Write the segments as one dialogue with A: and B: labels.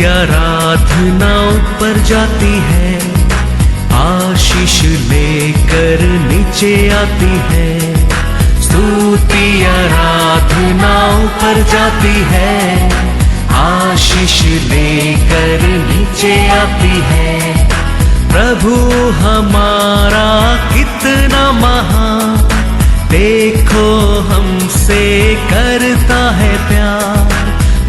A: आराधना ऊपर जाती है, आशीष लेकर नीचे आती है। स्तुति आराधना ऊपर जाती है, आशीष लेकर नीचे आती है। प्रभु हमारा कितना महान, देखो हमसे करता है प्यार।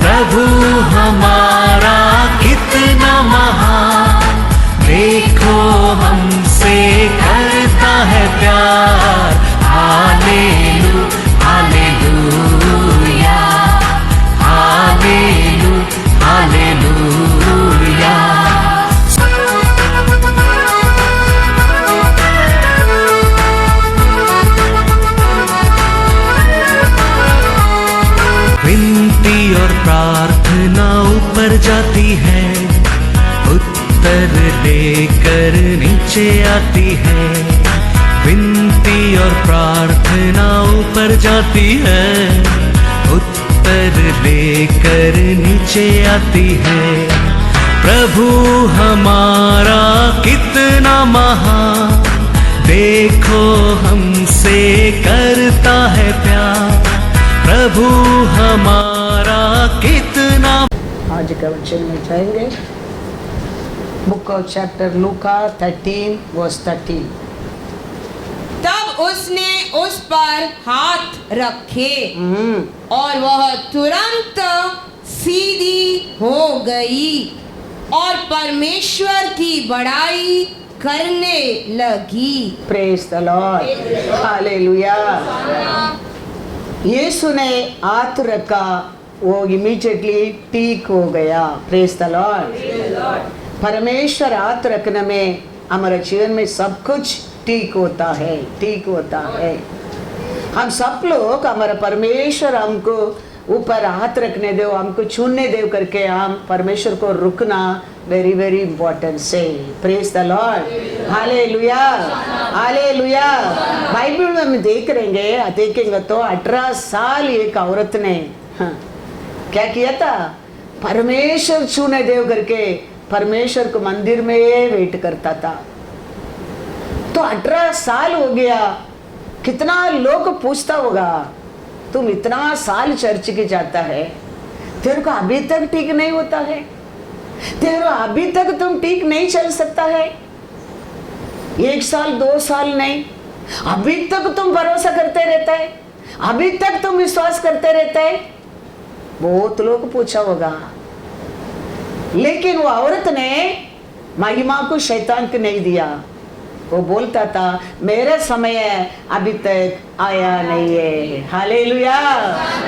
A: प्रभु हमारा कितना महान, देखो हमसे करता है प्यार। हालेलू हालेलूया, हालेलू हालेलूया। विनती और प्रार्थना ऊपर जाती है, उत्तर लेकर नीचे आती है। विनती और प्रार्थना ऊपर जाती है, उत्तर लेकर नीचे आती है। प्रभु हमारा कितना महान, देखो हमसे करता है प्यार। प्रभु हमारा कितना।
B: आज का वचन में जाएंगे book of chapter Luka 13 verse 13।
C: तब उसने उस पर हाथ रखे और वह तुरंत सीधी हो गई और परमेश्वर की बड़ाई करने लगी।
B: Praise the Lord, hallelujah. यीशु ने हाथ रखा, वो इमीडिएटली ठीक हो गया। Praise the Lord. परमेश्वर हाथ रखने में हमारे जीवन में सब कुछ ठीक होता है, ठीक होता है। हम सब लोग हमारा परमेश्वर हमको ऊपर हाथ रखने दो, हमको छूने दो करके हम परमेश्वर को रुकना वेरी वेरी इंपॉर्टेंट से। Praise the Lord, hallelujah hallelujah. Bible में हम देखेंगे तो 18 साल एक औरत ने क्या किया था, परमेश्वर छूने देव करके परमेश्वर को मंदिर में वेट करता था। तो 18 साल हो गया। कितना लोग पूछता होगा, तुम इतना साल चर्च के जाता है, तेरे को अभी तक ठीक नहीं होता है, तेरे को अभी तक तुम ठीक नहीं चल सकता है। 1 साल 2 साल नहीं, अभी तक तुम भरोसा करते रहता है, अभी तक तुम विश्वास करते रहता है। बहुत लोग पूछा होगा। लेकिन वो औरत ने महिमा को शैतान को नहीं दिया। वो बोलता था मेरा समय अभी तक आया नहीं है। हालेलुया।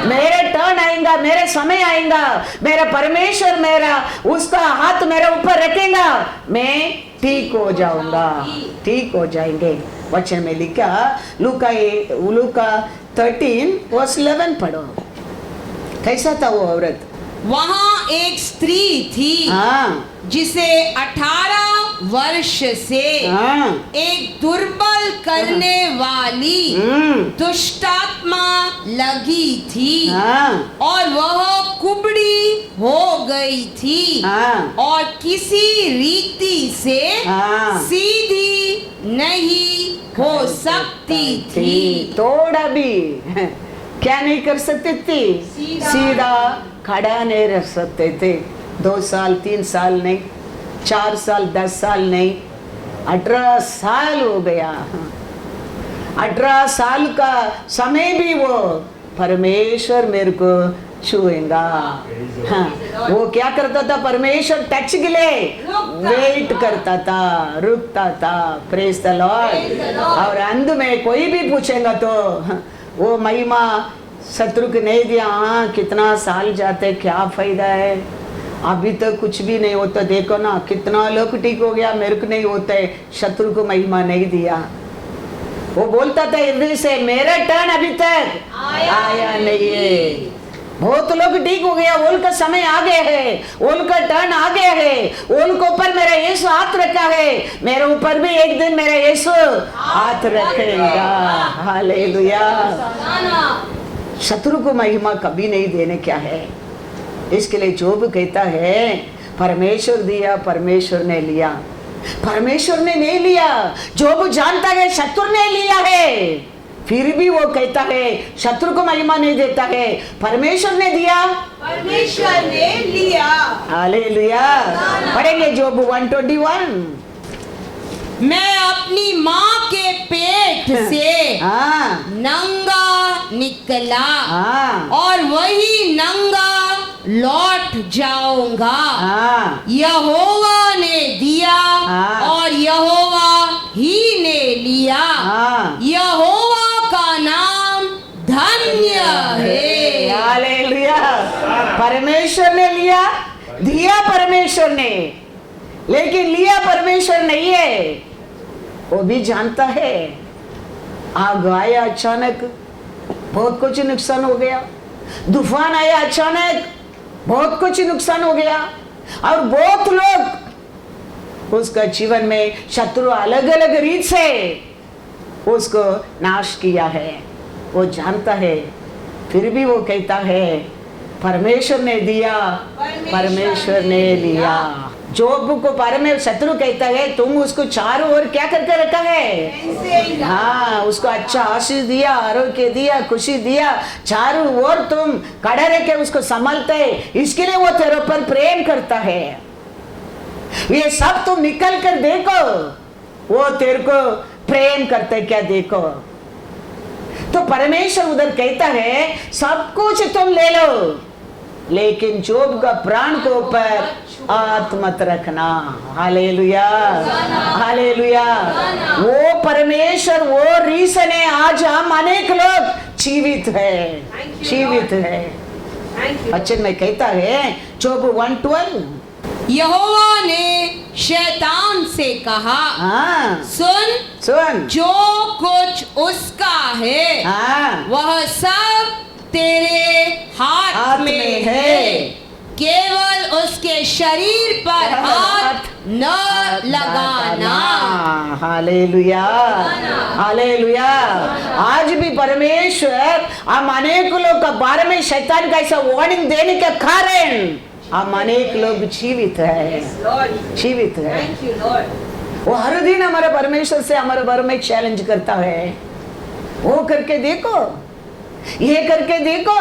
B: मेरे टर्न आएगा, मेरे समय आएगा, मेरा परमेश्वर मेरा उसका हाथ मेरे ऊपर रखेगा, मैं ठीक हो जाऊंगा, ठीक हो जाएंगे। वचन में लिखा लूका 13 वर्स 11 पढ़ो। कैसा था वो औरत?
C: वहाँ एक स्त्री थी जिसे 18 वर्ष से एक दुर्बल करने वाली दुष्टात्मा लगी थी और वह कुबड़ी हो गई थी और किसी रीति से सीधी नहीं हो सकती थी।
B: थोड़ा भी क्या नहीं कर सकते थे, सीधा खड़ा नहीं रह सकते थे। 2 साल 3 साल नहीं, 4 साल 10 साल नहीं, 18 साल हो गया। 18 साल का समय भी वो परमेश्वर मेरे को छुएगा। वो क्या करता था, परमेश्वर टच के लिए वेट करता था, रुकता था। Praise the Lord. और अंत में कोई भी पूछेगा तो वो महिमा शत्रु को नहीं दिया। कितना साल जाते, क्या फायदा है, अभी तक कुछ भी नहीं होता। देखो ना कितना लोग ठीक हो गया, मेरे को नहीं होता है। शत्रु को महिमा नहीं दिया। वो बोलता था हृदय से मेरा टर्न अभी तक आया नहीं है। बहुत लोग ठीक हो गया, उनका समय आ गया है, उनका टर्न आ गया है, उनके ऊपर मेरा यीशु हाथ रखा है, मेरे ऊपर भी एक दिन मेरा यीशु हाथ रखेगा। हालेलुया। शत्रु को महिमा कभी नहीं देने क्या है। इसके लिए जोब कहता है परमेश्वर दिया, परमेश्वर ने लिया। परमेश्वर ने नहीं लिया, जोब जानता है शत्रु ने लिया है, फिर भी वो कहता है शत्रु को महिमा नहीं देता है, परमेश्वर ने दिया,
C: परमेश्वर ने लिया।
B: हालेलुया। पढ़ेंगे जोब 121।
C: मैं अपनी माँ के पेट से
B: हाँ
C: नंगा निकला
B: हाँ
C: और वही नंगा लौट जाऊंगा।
B: हाँ
C: यहोवा ने दिया
B: हाँ।
C: और यहोवा ही ने लिया।
B: हाँ।
C: यहोवा का नाम धन्य है।
B: हालेलुया। परमेश्वर ने लिया, दिया परमेश्वर ने, लेकिन लिया परमेश्वर नहीं है। वो भी जानता है। आग आया अचानक, बहुत कुछ नुकसान हो गया। तूफान आया अचानक, बहुत कुछ नुकसान हो गया। और बहुत लोग उसका जीवन में शत्रु अलग अलग रीत से उसको नाश किया है। वो जानता है, फिर भी वो कहता है परमेश्वर ने दिया, परमेश्वर ने लिया। जोब को परमेश्वर शत्रु कहता है तुम उसको चारों ओर क्या करके रखा है? हाँ, उसको अच्छा आशीष दिया, आरोग्य दिया, खुशी दिया, चारों ओर तुम खड़ा रह के उसको संभालते है, इसके लिए वो तेरे पर प्रेम करता है। ये सब तुम निकल कर देखो, वो तेरे को प्रेम करते क्या देखो। तो परमेश्वर उधर कहता है सब कुछ तुम ले लो, लेकिन जोब का प्राण को ऊपर हाथ मत रखना। Hallelujah, hallelujah. वो परमेश्वर, वो रीजन है आज हम अनेक लोग जीवित है, जीवित है। वचन में कहता है जोब 1:12,
C: यहोवा ने शैतान से कहा,
B: हाँ
C: सुन
B: सुन,
C: जो कुछ उसका है
B: हाँ
C: वह सब तेरे हाथ में है, केवल उसके शरीर पर हाथ न लगाना।
B: Hallelujah, hallelujah. आज भी परमेश्वर हम अनेक लोग का बारे में शैतान का ऐसा वार्निंग देने के कारण हम अनेक लोग जीवित है, जीवित है। वो हर दिन हमारे परमेश्वर से हमारे बारे में चैलेंज करता है, वो करके देखो, ये करके देखो,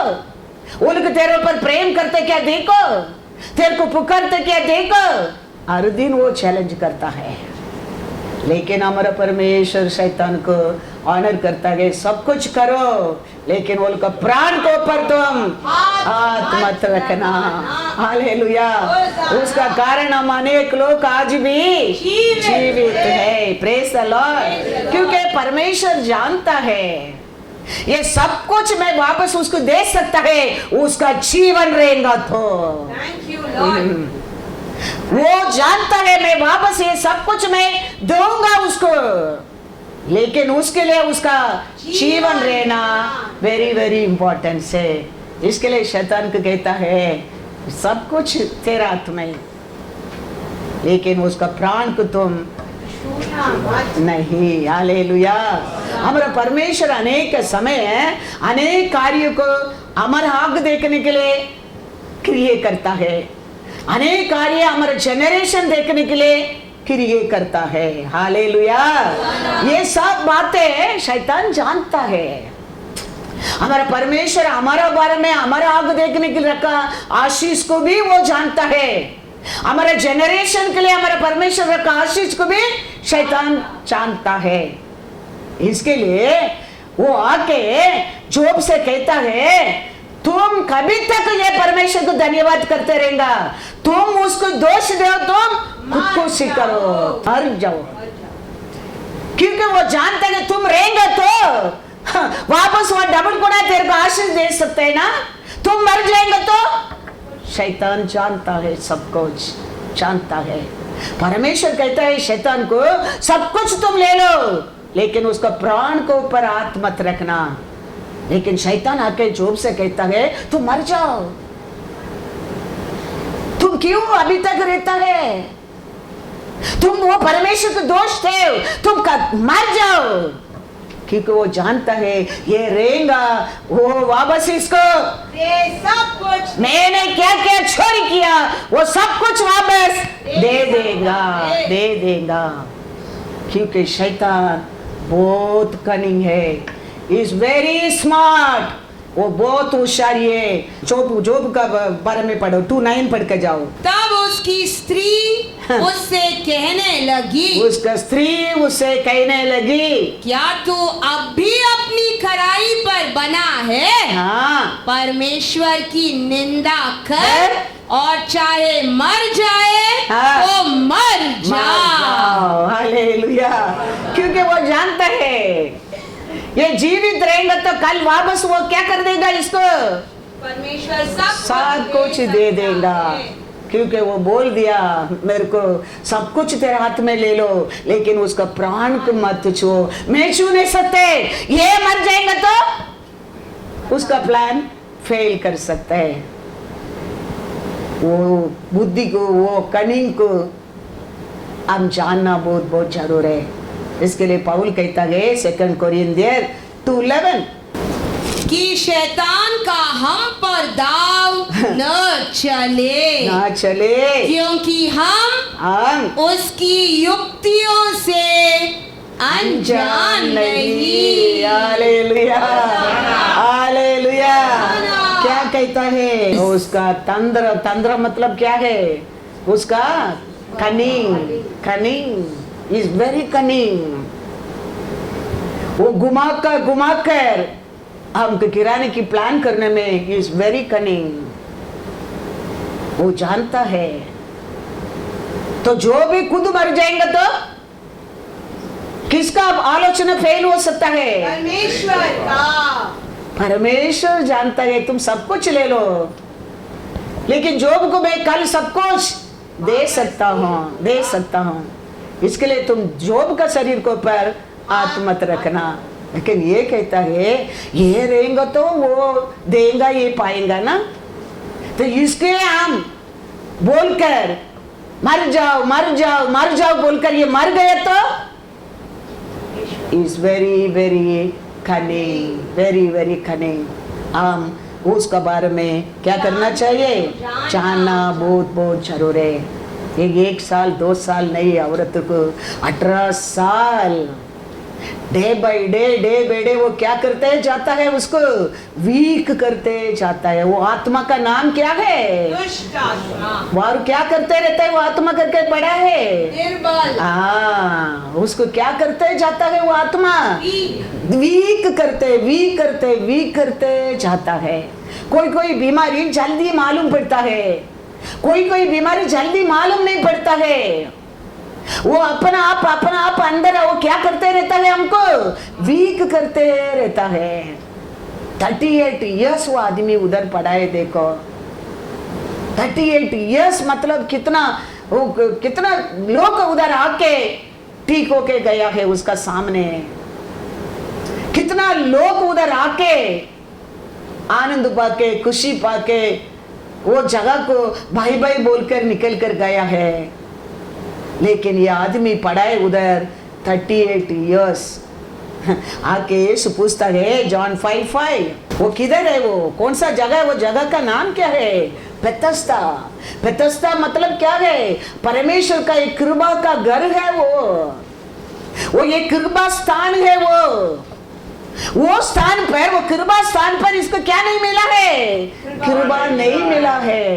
B: वो लोग तेरे ऊपर प्रेम करते क्या देखो, तेरे को पुकारते क्या देखो। हर दिन वो चैलेंज करता है, लेकिन हमारा परमेश्वर शैतान को ऑनर करता है, सब कुछ करो, लेकिन वो लोग का प्राण को ऊपर तुम हाथ मत रखना। हालेलुया। उसका कारण हम अनेक लोग आज भी जीवित है। Praise the Lord. क्योंकि परमेश्वर जानता है ये सब कुछ मैं वापस उसको दे सकता है, उसका जीवन रहेगा तो। वो जानता है मैं वापस ये सब कुछ मैं दूंगा उसको, लेकिन उसके लिए उसका जीवन रहना वेरी वेरी इंपॉर्टेंट है। इसके लिए शैतान को कहता है सब कुछ तेरा हाथ में, लेकिन उसका प्राण को तुम नहीं। हालेलुया। हमारा परमेश्वर अनेक समय अनेक कार्यों को हमारा हक देखने के लिए क्रिया करता है, अनेक कार्य हमारा जनरेशन देखने के लिए क्रिया करता है। हालेलुया। ये सब बातें शैतान जानता है। हमारा परमेश्वर हमारा बारे में हमारा हक देखने के लिए रखा आशीष को भी वो जानता है, हमारे जनरेशन के लिए हमारा परमेश्वर रखा आशीष को भी शैतान जानता है। इसके लिए वो आके जोब से कहता है तुम कभी तक ये परमेश्वर को धन्यवाद करते रहेगा, तुम उसको दोष दो, तुम खुद को स्वीकारो, मर जाओ। क्योंकि वो जानता है कि तुम रहेंगे तो वापस वो डबल गुना तेरे को आशीष दे सकते हैं ना, तुम मर जाएंगे तो। शैतान जानता है, सब कुछ जानता है। परमेश्वर कहता है शैतान को सब कुछ तुम ले लो, लेकिन उसका प्राण को ऊपर हाथ मत रखना। लेकिन शैतान आके जोब से कहता है तुम मर जाओ, तुम क्यों अभी तक रहता है, तुम वो परमेश्वर को दोष दे, तुम मर जाओ। क्योंकि वो जानता है ये रहेगा, वो वापस इसको
C: ये सब कुछ
B: मैंने क्या क्या चोरी किया वो सब कुछ वापस दे देगा क्योंकि शैतान बहुत कनिंग है, इज वेरी स्मार्ट, वो बहुत होशियार है। जोब का बारे में पढ़ो, 2:9 पढ़ के जाओ।
C: तब उसकी स्त्री उससे कहने लगी,
B: उसका स्त्री उससे कहने लगी,
C: क्या तू अब भी अपनी खराई पर बना है?
B: हाँ
C: परमेश्वर की निंदा कर और चाहे मर जाए तो मर जा।
B: हालेलुया। क्योंकि वो जानता है ये जीवित रहेगा तो कल वापस वो क्या कर देगा, इसको
C: परमेश्वर
B: सब कुछ दे देगा। क्योंकि वो बोल दिया मेरे को सब कुछ तेरे हाथ में ले लो, लेकिन उसका प्राण को मत छू। मैं छू नहीं सकते, ये मर जाएगा तो उसका प्लान फेल कर सकता है। वो बुद्धि को, वो कनिंग को हम जानना बहुत बहुत जरूर है। इसके लिए पौल कहता है 2 कोरिन्थियर 2:11
C: कि शैतान का हम पर दाव न चले, क्योंकि हम उसकी युक्तियों से अनजान नहीं।
B: Hallelujah hallelujah. क्या कहता है उसका तंत्र मतलब क्या है, उसका कनिंग इज वेरी कनिंग। वो घुमाकर हमको गिराने की प्लान करने में इज वेरी कनिंग, वो जानता है। तो जो भी खुद मर जाएंगे तो किसका आलोचना फेल हो सकता है?
C: परमेश्वर का।
B: परमेश्वर जानता है तुम सब कुछ ले लो, लेकिन जोब को मैं कल सब कुछ दे सकता हूँ। इसके लिए तुम जोब का शरीर को पर हाथ मत रखना। लेकिन ये कहता है ये रहेगा तो वो देगा, ये पाएगा ना। तो इसके हम बोलकर मर जाओ बोलकर ये मर गए तो इज वेरी वेरी कनिंग। हम उसका बारे में क्या करना चाहिए, जानना बहुत बहुत जरूर है। ये 1 साल 2 साल नहीं, औरत को 18 साल डे बाय डे वो क्या करते जाता है, उसको वीक करते जाता है। वो आत्मा का नाम क्या है,
C: दुष्ट आत्मा।
B: वो क्या करते रहता है, वो आत्मा करके बड़ा है
C: निर्बल।
B: उसको क्या करते जाता है, वो आत्मा वीक करते जाता है। कोई बीमारी जल्दी मालूम पड़ता है, कोई बीमारी जल्दी मालूम नहीं पड़ता है। वो अपना आप अंदर वो क्या करते रहता है, हमको वीक करते रहता है। 38 इयर्स वो आदमी उधर पड़ा है, देखो 38 इयर्स मतलब कितना लोग उधर आके ठीक होके गया है उसका सामने। कितना लोग उधर आके आनंद पाके खुशी पाके वो जगह को भाई भाई बोलकर निकल कर गया है। लेकिन ये आदमी पड़ा है उधर 38 इयर्स। आके यीशु पूछता है जॉन 5:5 वो किधर है, वो कौन सा जगह है, वो जगह का नाम क्या है, बेथेस्दा मतलब क्या है, परमेश्वर का एक कृपा का घर है। वो एक कृपा स्थान है। वो स्थान पर, वो कृपा स्थान पर इसको क्या नहीं मिला है, कृपा नहीं मिला है।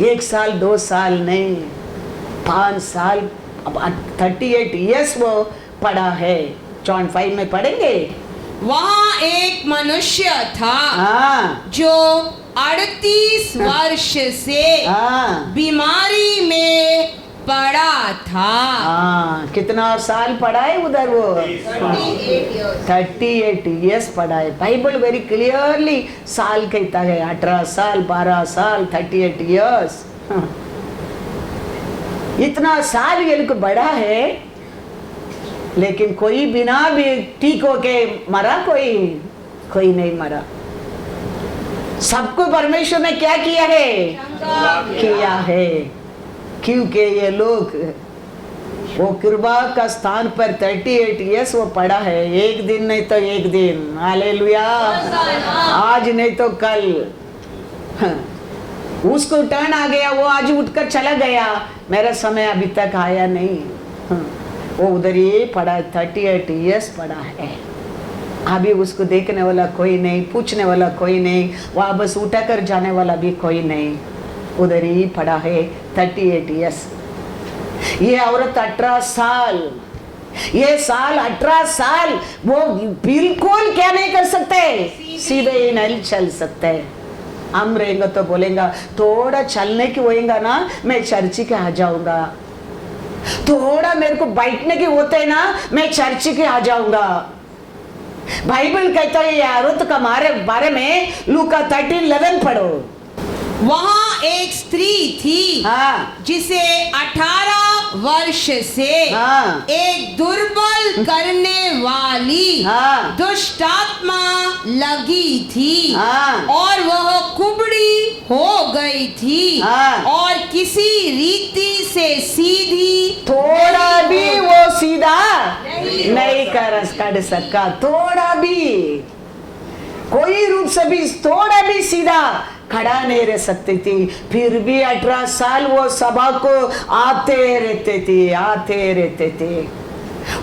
B: 1 साल 2 साल नहीं, 5 साल, अब 38 इयर्स वो पड़ा है। जॉन 5 में पढ़ेंगे।
C: वहाँ एक मनुष्य था जो 38 वर्ष से बीमारी में पड़ा था।
B: कितना साल पड़ा है उधर, वो 38 इयर्स पड़ा है। बाइबल वेरी क्लियरली साल कहता है, 18 साल 12 साल 38 इयर्स। इतना साल ये लोग बड़ा है, लेकिन कोई बिना भी ठीक होके मरा, कोई नहीं मरा। सबको परमेश्वर ने क्या किया है, क्योंकि ये लोग वो कृपा का स्थान पर 38 इयर्स वो पड़ा है। एक दिन नहीं तो एक दिन, हालेलुया, आज नहीं तो कल। उसको टर्न आ गया, वो आज उठकर चला गया, मेरा समय अभी तक आया नहीं। वो उधर ही पड़ा है, 38 इयर्स पड़ा है, अभी उसको देखने वाला कोई नहीं, पूछने वाला कोई नहीं, वापस उठा कर जाने वाला भी कोई नहीं, उधर ही पड़ा है 38 इयर्स। ये औरत 18 साल, ये साल 18 साल वो बिल्कुल क्या नहीं कर सकते, सीधे ही नहीं चल सकते। हम रहेंगे तो बोलेंगे थोड़ा चलने की होएगा ना, मैं चर्च के आ जाऊंगा, थोड़ा मेरे को बैठने के होते हैं ना, मैं चर्च के आ जाऊंगा। बाइबल कहता है ये औरत का बारे में लूका 13:11 पढ़ो।
C: वहाँ एक स्त्री थी,
B: हाँ,
C: जिसे 18 वर्ष से
B: हाँ,
C: एक दुर्बल करने वाली
B: हाँ,
C: दुष्ट आत्मा लगी थी,
B: हाँ,
C: और वह कुबड़ी हो गई थी,
B: हाँ,
C: और किसी रीति से सीधी
B: थोड़ा भी वो सीधा नहीं कर सका, थोड़ा भी, कोई रूप से भी थोड़ा भी सीधा खड़ा नहीं रह सकती थी। फिर भी 18 साल वो सभा को आते रहते थे।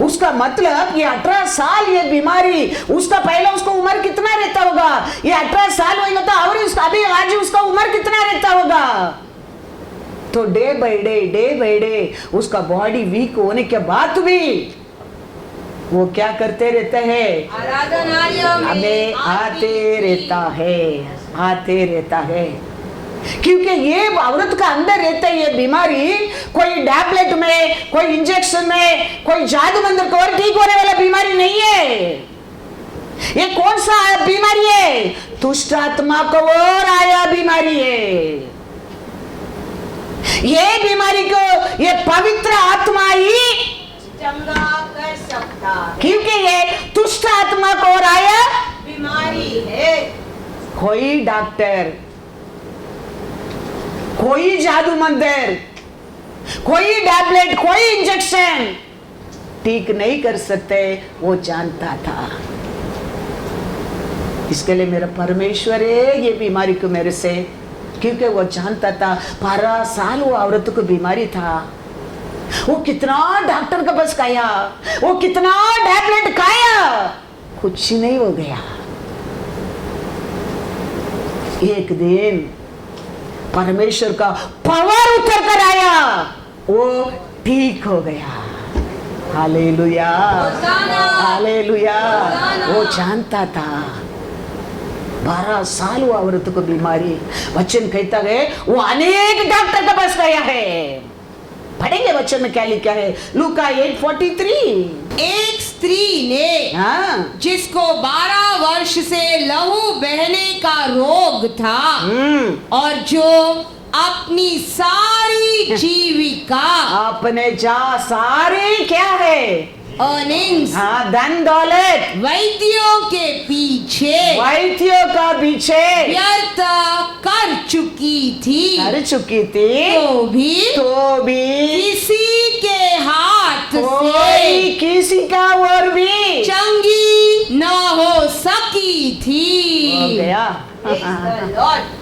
B: उसका मतलब ये 18 साल ये बीमारी, उसका पहले उसको उम्र कितना रहता होगा, ये 18 साल होगा तो और अभी आज उसका उम्र कितना रहता होगा। तो डे बाय डे उसका बॉडी वीक होने के बाद भी वो क्या करते रहते हैं,
C: आराधनालयों में
B: हमें आते रहता है, क्योंकि ये औरत का अंदर रहता है ये बीमारी, कोई टैबलेट में, कोई इंजेक्शन में, कोई जादू मंत्र को और ठीक होने वाला बीमारी नहीं है। ये कौन सा बीमारी है, दुष्ट आत्मा को और आया बीमारी है। ये बीमारी को ये पवित्र आत्मा ही
C: चंगा कर सकता,
B: क्योंकि ये दुष्ट आत्मा को और आया
C: बीमारी है।
B: कोई डॉक्टर, कोई जादू मंदिर, कोई टैबलेट, कोई इंजेक्शन ठीक नहीं कर सकते, वो जानता था। इसके लिए मेरा परमेश्वर है ये बीमारी को मेरे से, क्योंकि वो जानता था 12 साल वो औरत को बीमारी था, वो कितना डॉक्टर का पास खाया, वो कितना टैबलेट खाया, कुछ नहीं हो गया। एक दिन परमेश्वर का पावर उतर कर आया, वो ठीक हो गया। Hallelujah, hallelujah. वो जानता था 12 साल वो औरत को बीमारी, वचन कहता है वो अनेक डॉक्टर के पास गया है। पढ़ेंगे वचन में क्या लिखा है, लूका 8:43।
C: एक स्त्री ने,
B: हाँ,
C: जिसको 12 वर्ष से लहू बहने का रोग था, और जो अपनी सारी जीविका,
B: अपने जा सारी क्या है,
C: अर्निंग्स,
B: हाँ, धन दौलत,
C: वैद्यों के पीछे,
B: वैद्यों का पीछे
C: व्यर्थ कर चुकी थी, तो भी किसी के हाथ से
B: किसी का और भी
C: चंगी न हो सकी थी।
B: हो गया।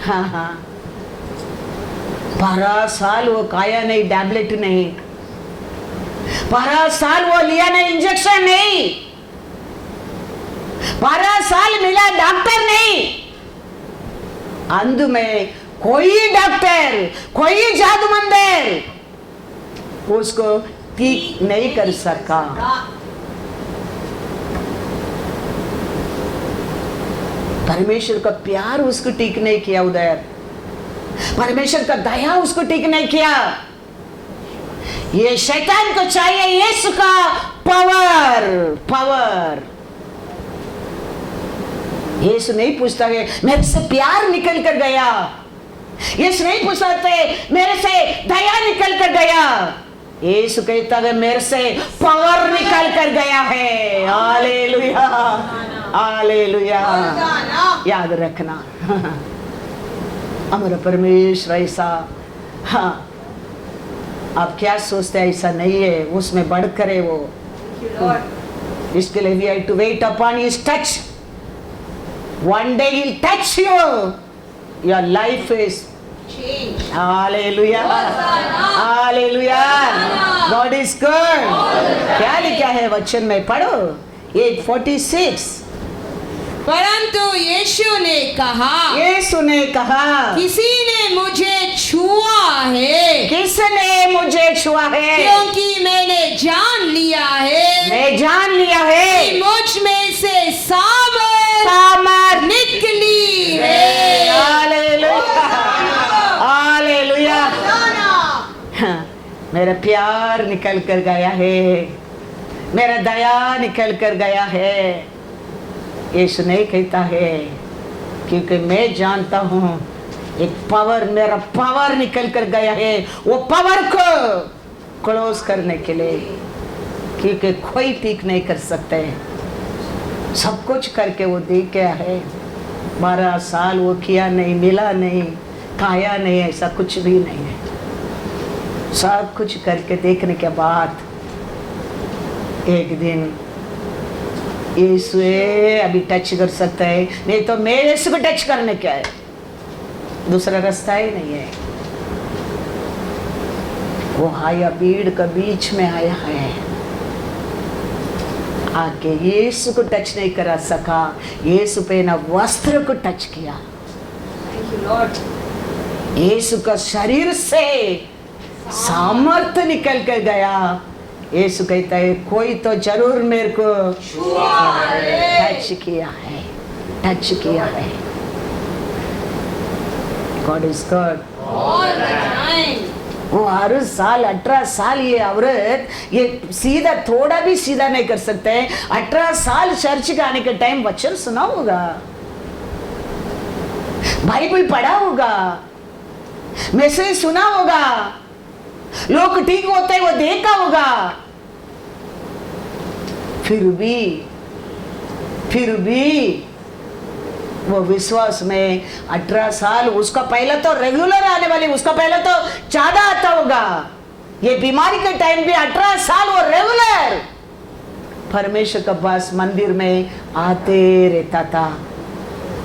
B: हाँ हाँ, 12 साल वो खाया नहीं, टैबलेट नहीं, 12 साल वो लिया नहीं, इंजेक्शन नहीं, 12 साल मिला डॉक्टर नहीं, अंत में कोई डॉक्टर, कोई जादू मंदिर उसको ठीक नहीं कर सका। परमेश्वर का प्यार उसको ठीक नहीं किया, उधर परमेश्वर का दया उसको ठीक नहीं किया। ये शैतान को चाहिए यीशु का पावर। यीशु नहीं पूछता है मेरे से प्यार निकल कर गया, यीशु नहीं पूछता मेरे से दया निकल कर गया, यीशु कहता है मेरे से पावर निकल कर गया है। Hallelujah, hallelujah. याद रखना हमारा परमेश्वर ऐसा, हाँ, आप क्या सोचते हैं, ऐसा नहीं है, उसमें बढ़कर है वो। इसके लिए we have to wait upon his touch. One day he'll touch you. Your life is
C: change.
B: Hallelujah, hallelujah, God is good. क्या लिखा है वचन में, पढ़ो 8:46।
C: परंतु यीशु ने कहा,
B: यीशु ने कहा,
C: किसी ने मुझे छुआ है,
B: किसने मुझे छुआ है?
C: क्योंकि मैंने जान लिया है
B: मैं जान लिया है
C: कि मुझ में से सामर्थ
B: सामर्थ
C: निकली है।
B: Hallelujah, hallelujah. हाँ, मेरा प्यार निकल कर गया है, मेरा दया निकल कर गया है। यीशु नहीं कहता है, क्योंकि मैं जानता हूँ एक पावर, मेरा पावर निकल कर गया है, वो पावर को क्लोज करने के लिए, क्योंकि कोई ठीक नहीं कर सकते। सब कुछ करके वो दे गया है। 12 साल वो किया नहीं, मिला नहीं, खाया नहीं, ऐसा कुछ भी नहीं है। सब कुछ करके देखने के बाद एक दिन यीशु अभी टच कर सकता है, नहीं तो मैं यीशु को टच करने क्या है, दूसरा रास्ता ही नहीं है। वो आया, भीड़ के बीच में आया है, आके यीशु को टच नहीं करा सका, यीशु पे ना वस्त्र को टच किया।
C: Thank you, Lord.
B: यीशु का शरीर से सामर्थ्य निकल कर गया। यीशु कहता है, कोई तो जरूर मेरे को टच किया है, टच किया है। God is God.
C: All the time.
B: वो हर साल 18 साल ये औरत ये सीधा, थोड़ा भी सीधा नहीं कर सकते। 18 साल चर्च के आने के टाइम वचन सुना होगा, बाइबल पढ़ा होगा, मैसेज सुना होगा, लोग ठीक होते हैं वो देखा होगा, फिर भी वो विश्वास में 18 साल, उसका पहले तो रेगुलर आने वाली, उसका पहले तो ज्यादा आता होगा। ये बीमारी के टाइम भी 18 साल वो रेगुलर परमेश्वर के पास मंदिर में आते रहता था।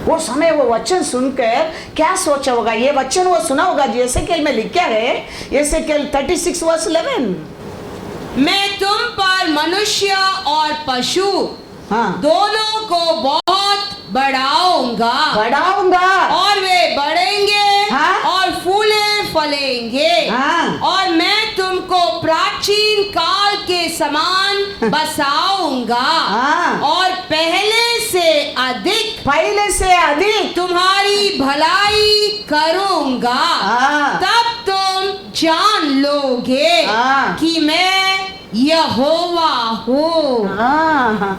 B: वो समय वो वचन सुनकर क्या सोचा होगा, ये वचन वो सुना होगा जैसे कि में लिखा है, जैसे कि 36:11,
C: मैं तुम पर मनुष्य और पशु
B: हाँ,
C: दोनों को बहुत बढ़ाऊंगा और वे बढ़ेंगे
B: हाँ?
C: और फूले फलेंगे
B: हाँ।
C: और मैं तुमको प्राचीन काल के समान बसाऊंगा
B: हाँ।
C: और पहले से अधिक तुम्हारी भलाई करूंगा।
B: हाँ।
C: तब तुम जान लोगे
B: हाँ।
C: कि मैं यहोवा हूँ।
B: हाँ।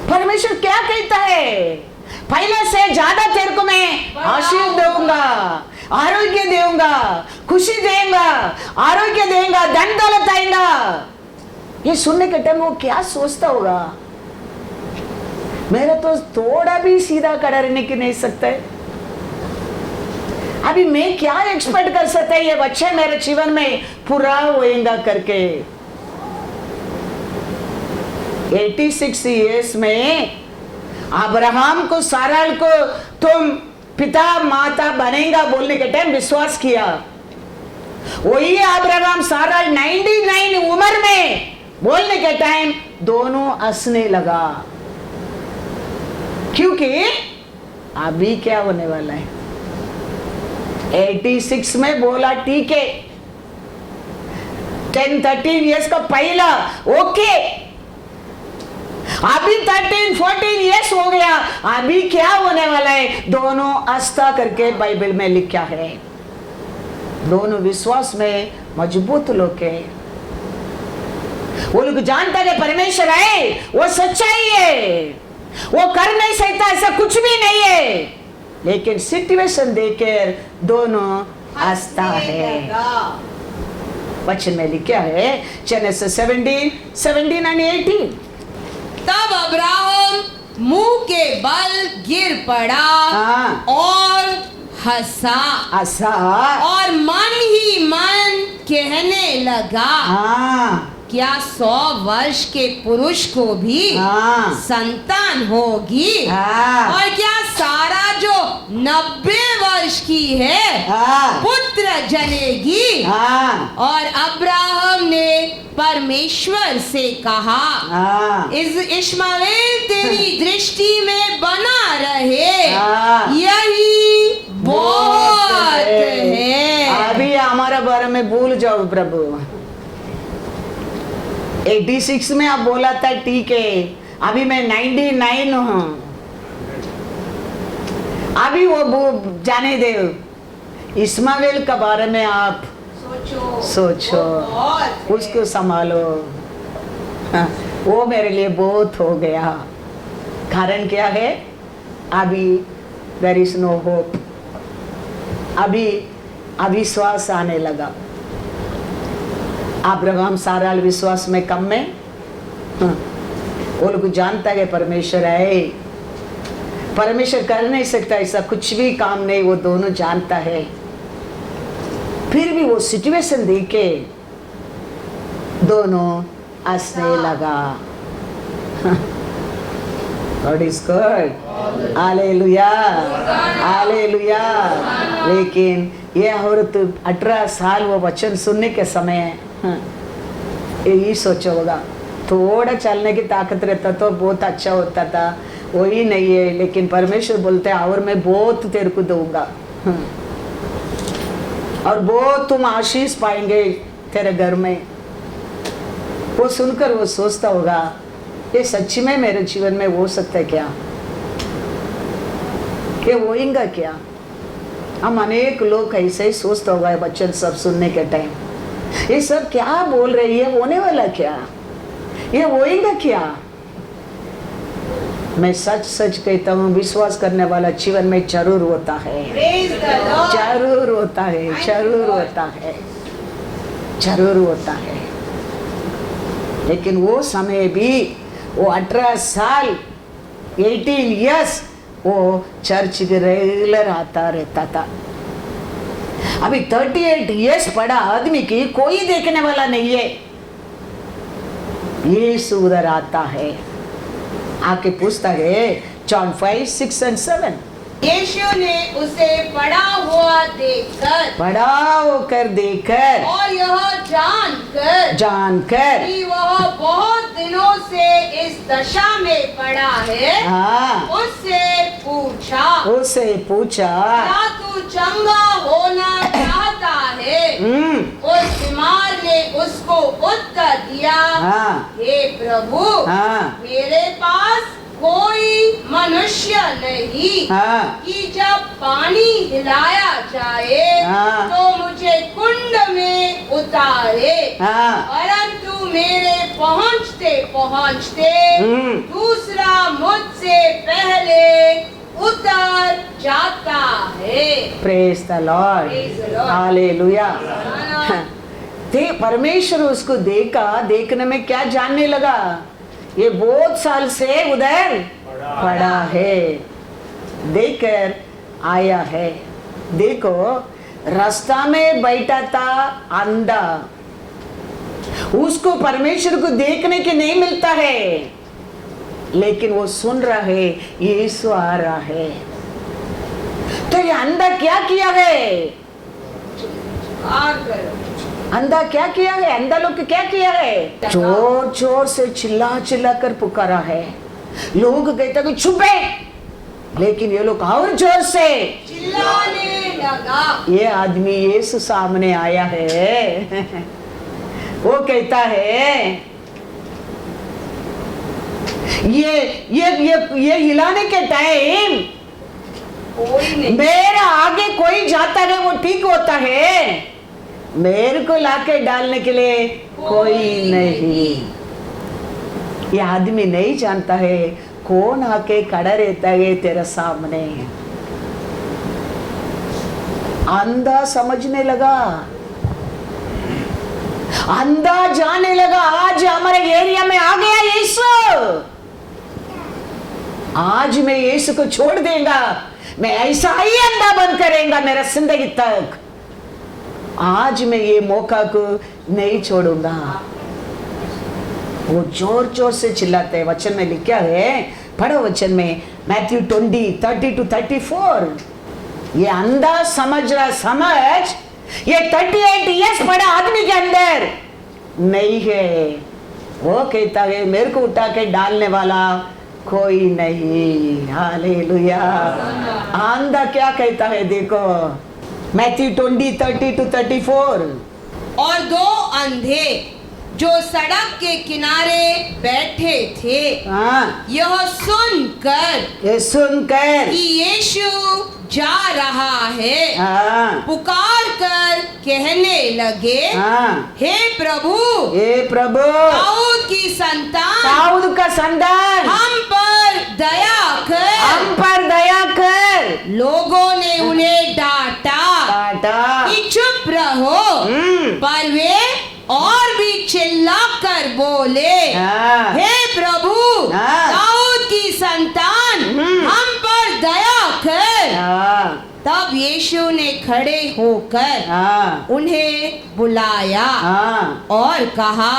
B: परमेश्वर क्या कहता है, पहले से ज्यादा तेरे को मैं आशीर्वाद दूंगा, आरोग्य दूंगा, खुशी देगा, आरोग्य देगा, धन दौलत आएगा। ये सुनने के टाइम वो क्या सोचता होगा, मेरा तो थोड़ा भी सीधा खड़ा रहने की नहीं सकता है, अभी मैं क्या एक्सपेक्ट कर सकता है ये बच्चे मेरे जीवन में पूरा होएगा करके। 86 इयर्स में अब्राहम को, सारा को तुम पिता माता बनेगा बोलने के टाइम विश्वास किया। वही अब्राहम सारा 99 उम्र में बोलने के टाइम दोनों हंसने लगा, क्योंकि अभी क्या होने वाला है। 86 में बोला ठीक है, 10-13 इयर्स का पहला ओके, अभी 13-14 इयर्स हो गया, अभी क्या होने वाला है, दोनों आस्था करके बाइबल में लिखा है। दोनों विश्वास में मजबूत लोग है, वो लोग जानता है परमेश्वर है, वो सच्चाई है, वो कर नहीं सकता ऐसा कुछ भी नहीं है, लेकिन सिचुएशन देखकर दोनों आस्था है। वचन में लिखा है जेनेसिस 17 and 18।
C: तब अब्राहम मुंह के बल गिर पड़ा
B: हाँ।
C: और हंसा
B: आशा
C: और मन ही मन कहने लगा
B: हाँ
C: क्या 100 वर्ष के पुरुष को भी
B: हाँ।
C: संतान होगी?
B: हाँ।
C: और क्या सारा जो 90 वर्ष की है
B: हाँ।
C: पुत्र जनेगी?
B: हाँ।
C: और अब्राहम ने परमेश्वर से कहा,
B: हाँ।
C: इश्माएल तेरी दृष्टि में बना रहे,
B: हाँ।
C: यही बहुत है।
B: अभी हमारा बारे में भूल जाओ प्रभु। 86 में आप बोला था ठीक है, अभी मैं 99 हूँ, अभी वो जाने दे। इस्माइल के बारे में आप सोचो, उसको संभालो। हाँ, वो मेरे लिए बहुत हो गया। कारण क्या है? अभी देयर इज नो होप, अभी अविश्वास आने लगा। अब्राहम सारा विश्वास में कम में, हाँ, वो लोग जानता है परमेश्वर है, परमेश्वर कर नहीं सकता ऐसा कुछ भी काम नहीं, वो दोनों जानता है। फिर भी वो सिचुएशन देख के दोनों हंसने लगा। God is good, hallelujah, hallelujah. लेकिन ये औरत 18 साल वो वचन सुनने के समय यही सोचा होगा, थोड़ा चलने की ताकत रहता तो बहुत अच्छा होता था, वही नहीं है। लेकिन परमेश्वर बोलते हैं और मैं बहुत तेरे को दूंगा और बहुत तुम आशीष पाएंगे तेरे घर में। वो सुनकर वो सोचता होगा ये सच्ची में मेरे जीवन में हो सकता है क्या? ये होएगा क्या? हम अनेक लोग ऐसे ही सोचता होगा बच्चन सब सुनने के टाइम, ये सब क्या बोल रही है, होने वाला क्या, ये होएगा क्या? मैं सच सच कहता हूँ, विश्वास करने वाला जीवन में जरूर होता है, जरूर होता है, जरूर होता है, जरूर होता है। लेकिन वो समय भी वो 18 साल 18 इयर्स वो चर्च के रेगुलर आता रहता था। अभी 38 इयर्स पड़ा आदमी की कोई देखने वाला नहीं है, यीशु उधर आता है, आके पूछता है, जॉन 5, 6 and 7।
C: यीशु ने उसे पड़ा होकर देखकर
B: और
C: यह जानकर कि वह बहुत दिनों से इस दशा में पड़ा है,
B: हाँ,
C: उससे पूछा क्या तू चंगा होना चाहता है? उस बीमार ने उसको उत्तर दिया,
B: हाँ,
C: हे प्रभु,
B: हाँ,
C: मेरे पास कोई मनुष्य नहीं,
B: हाँ,
C: कि जब पानी हिलाया जाए
B: हाँ,
C: तो मुझे कुंड में उतारे,
B: हाँ,
C: परंतु मेरे पहुंचते पहुंचते दूसरा मुझसे पहले उतर जाता है।
B: Praise the Lord,
C: Praise the Lord.
B: Hallelujah. परमेश्वर उसको देखा, देखने में क्या जानने लगा, ये बहुत साल से उधर पड़ा है, देखकर आया है। देखो रास्ता में बैठा था अंधा, उसको परमेश्वर को देखने के नहीं मिलता है, लेकिन वो सुन रहा है यीशु आ रहा है। तो ये अंधा क्या किया है? अंधा क्या किया है? अंधा लोग क्या किया है? जोर जोर से चिल्ला चिल्ला कर पुकारा है। लोग कहते कि चुप है, लेकिन ये लोग और जोर से
C: चिल्लाने लगा।
B: ये आदमी यीशु सामने आया है। वो कहता है ये हिलाने के टाइम
C: कोई नहीं,
B: मेरा आगे कोई जाता है वो ठीक होता है, मेरे को लाके डालने के लिए कोई नहीं। ये आदमी नहीं जानता है कौन आके खड़ा रहता है तेरे सामने। अंधा समझने लगा, अंधा जाने लगा, आज हमारे एरिया में आ गया यीशु, आज मैं यीशु को छोड़ देगा, मैं ऐसा ही अंधा बंद करेगा मेरा जिंदगी तक, आज मैं ये मौका को नहीं छोड़ूंगा। वो जोर जोर से चिल्लाते हैं। वचन में लिखा है, पढ़ो वचन में, मैथ्यू 20:30-34। ये अंधा समझ रहा समझ ये 38 इयर्स पड़ा आदमी के अंदर नहीं है। वो कहता है मेरे को उठा के डालने वाला कोई नहीं। हालेलुया। अंधा क्या कहता है देखो, मैथ्यू 20:30-34।
C: और दो अंधे जो सड़क के किनारे बैठे थे,
B: हाँ,
C: यह सुनकर
B: ये सुनकर
C: कि यीशु जा रहा है,
B: हाँ,
C: पुकार कर कहने लगे,
B: हाँ,
C: हे प्रभु,
B: हे प्रभु,
C: दाऊद की संतान,
B: दाऊद का संतान,
C: हम पर दया कर।
B: हम पर दया कर।
C: लोगों ने उन्हें डांटा
B: टाटा।
C: कि चुप रहो, पर वे और भी चिल्लाकर बोले,
B: हाँ,
C: हे प्रभु,
B: हाँ,
C: दाऊद की संतान, हम पर दया कर।
B: हाँ,
C: तब यीशु ने खड़े होकर
B: हाँ,
C: उन्हें बुलाया
B: हाँ,
C: और कहा,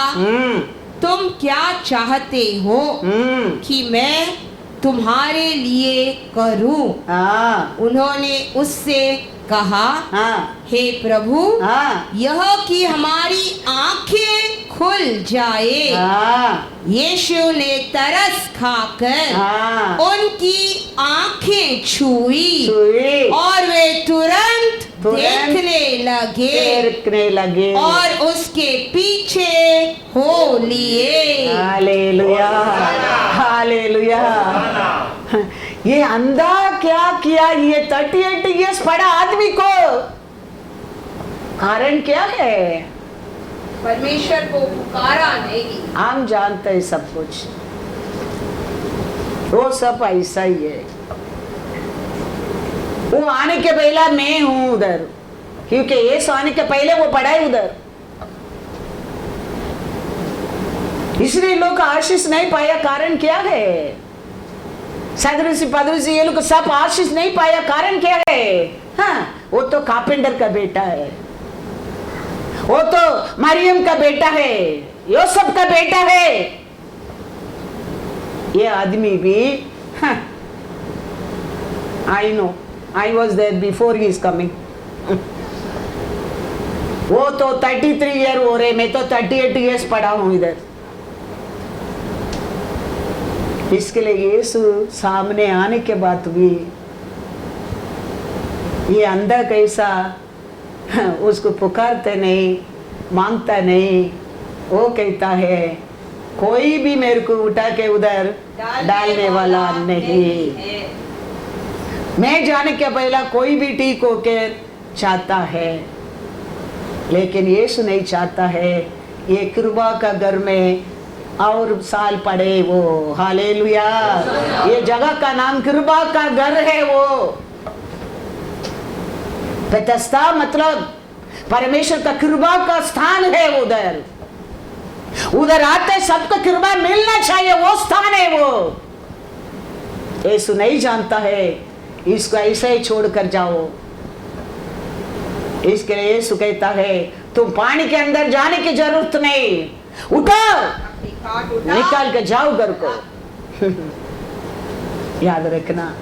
C: तुम क्या चाहते हो कि मैं तुम्हारे लिए करूं?
B: हाँ,
C: उन्होंने उससे कहा,
B: हाँ,
C: हे प्रभु,
B: हाँ,
C: यह कि हमारी आंखें खुल जाए।
B: हाँ,
C: यीशु ने तरस खाकर
B: हाँ,
C: उनकी आंखें छुई
B: छुई
C: और वे तुरंत देखने लगे
B: देखने लगे
C: और उसके पीछे हो लिए।
B: Hallelujah, hallelujah. ये अंधा क्या किया? ये 38 इयर्स पड़ा आदमी को, कारण क्या है?
C: परमेश्वर को पुकारा नहीं।
B: हम जानते हैं सब कुछ, वो सब ऐसा ही है। वो आने के पहला मैं हूं उधर, क्योंकि ये आने के पहले वो पड़ा है उधर, इसलिए लोग आशीष नहीं पाया। कारण क्या है? सदृशी पदृशी ये लोग सब आशीष नहीं पाया, कारण क्या है? हाँ, वो तो कारपेंटर का बेटा है, वो तो मरियम का बेटा है, यूसुफ का बेटा है। ये आदमी भी, I know, I was there before he is coming. वो तो 33 ईयर हो रहे, मैं तो 38 ईयर्स पढ़ा हूं इधर। इसके लिए यीशु सामने आने के बाद भी ये अंधा कैसा उसको पुकारते नहीं, मांगता नहीं। वो कहता है कोई भी मेरे को उठा के उधर डालने वाला नहीं। मैं जाने के पहला कोई भी ठीक होके चाहता है, लेकिन यीशु नहीं चाहता है। ये कृपा का घर में और साल पड़े वो। हालेलुया। ये जगह का नाम कृपा का घर है। वो बेथेस्दा मतलब परमेश्वर का कृपा का स्थान है। उधर उधर आते सबको कृपा मिलना चाहिए, वो स्थान है वो। यीशु नहीं जानता है, इसको ऐसे ही छोड़कर जाओ। इसके लिए यीशु कहता है तुम पानी के अंदर जाने की जरूरत नहीं, उठो, निकाल के जाओ घर को। याद रखना,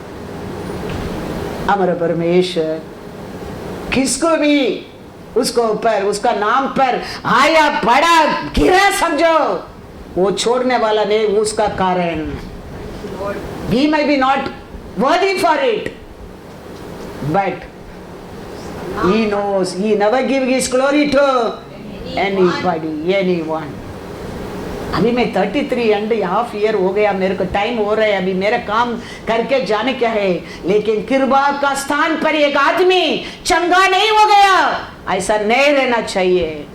B: हमारा परमेश्वर किसको भी उसको ऊपर उसका नाम पर आया पड़ा गिरा समझो, वो छोड़ने वाला नहीं। उसका कारण he may be not worthy for it, but he knows he never give his glory to anybody, anyone. अभी मैं 33.5 ईयर हो गया, मेरे को टाइम हो रहा है, अभी मेरा काम करके जाने क्या है। लेकिन कृपा का स्थान पर एक आदमी चंगा नहीं हो गया, ऐसा नहीं रहना चाहिए।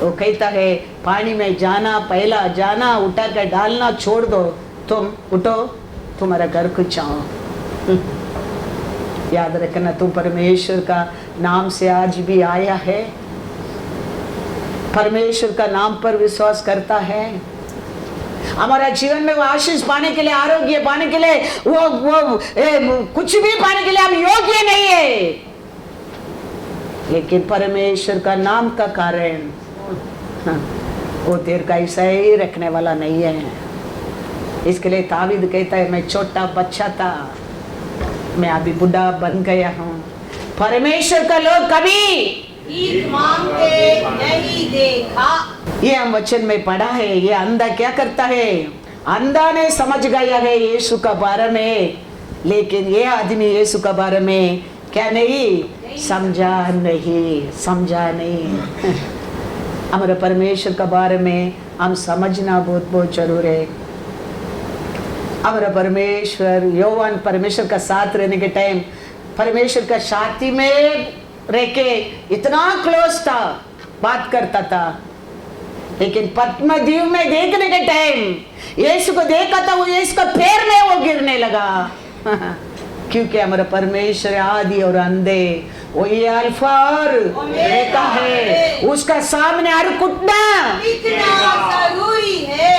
B: वो कहता है पानी में जाना, पहला जाना, उठा कर डालना छोड़ दो, तुम उठो, तुम्हारा घर को चाहो। याद रखना, तुम परमेश्वर का नाम से आज भी आया है, परमेश्वर का नाम पर विश्वास करता है। हमारा जीवन में वो आशीष पाने के लिए, आरोग्य पाने के लिए, वो कुछ भी पाने के लिए हम योग्य नहीं है, लेकिन परमेश्वर का नाम का कारण वो तेरे का ऐसा ही रखने वाला नहीं है। इसके लिए तावीद कहता है, मैं छोटा बच्चा था, मैं अभी बुढ़ा बन गया हूँ। परमेश्वर का लोग कभी
C: भीख मांगते नहीं देखा।
B: ये हम वचन में पढ़ा है। ये अंधा क्या करता है? अंधा ने समझ गया है यीशु का बारे में, लेकिन ये आदमी यीशु का बारे में क्या नहीं समझा नहीं। हमारे परमेश्वर का बारे में हम समझना बहुत बहुत जरूर है। हमारा परमेश्वर, योवान परमेश्वर का साथ रहने के टाइम परमेश्वर का साथी में रह के इतना क्लोज था, बात करता था, लेकिन पद्मदीव में देखने के टाइम यीशु को देखा था, वो यीशु का पैर में वो गिरने लगा। क्योंकि हमारा परमेश्वर आदि और अंधे, वो ये अल्फा और ओमेगा है, उसका सामने हर कुटना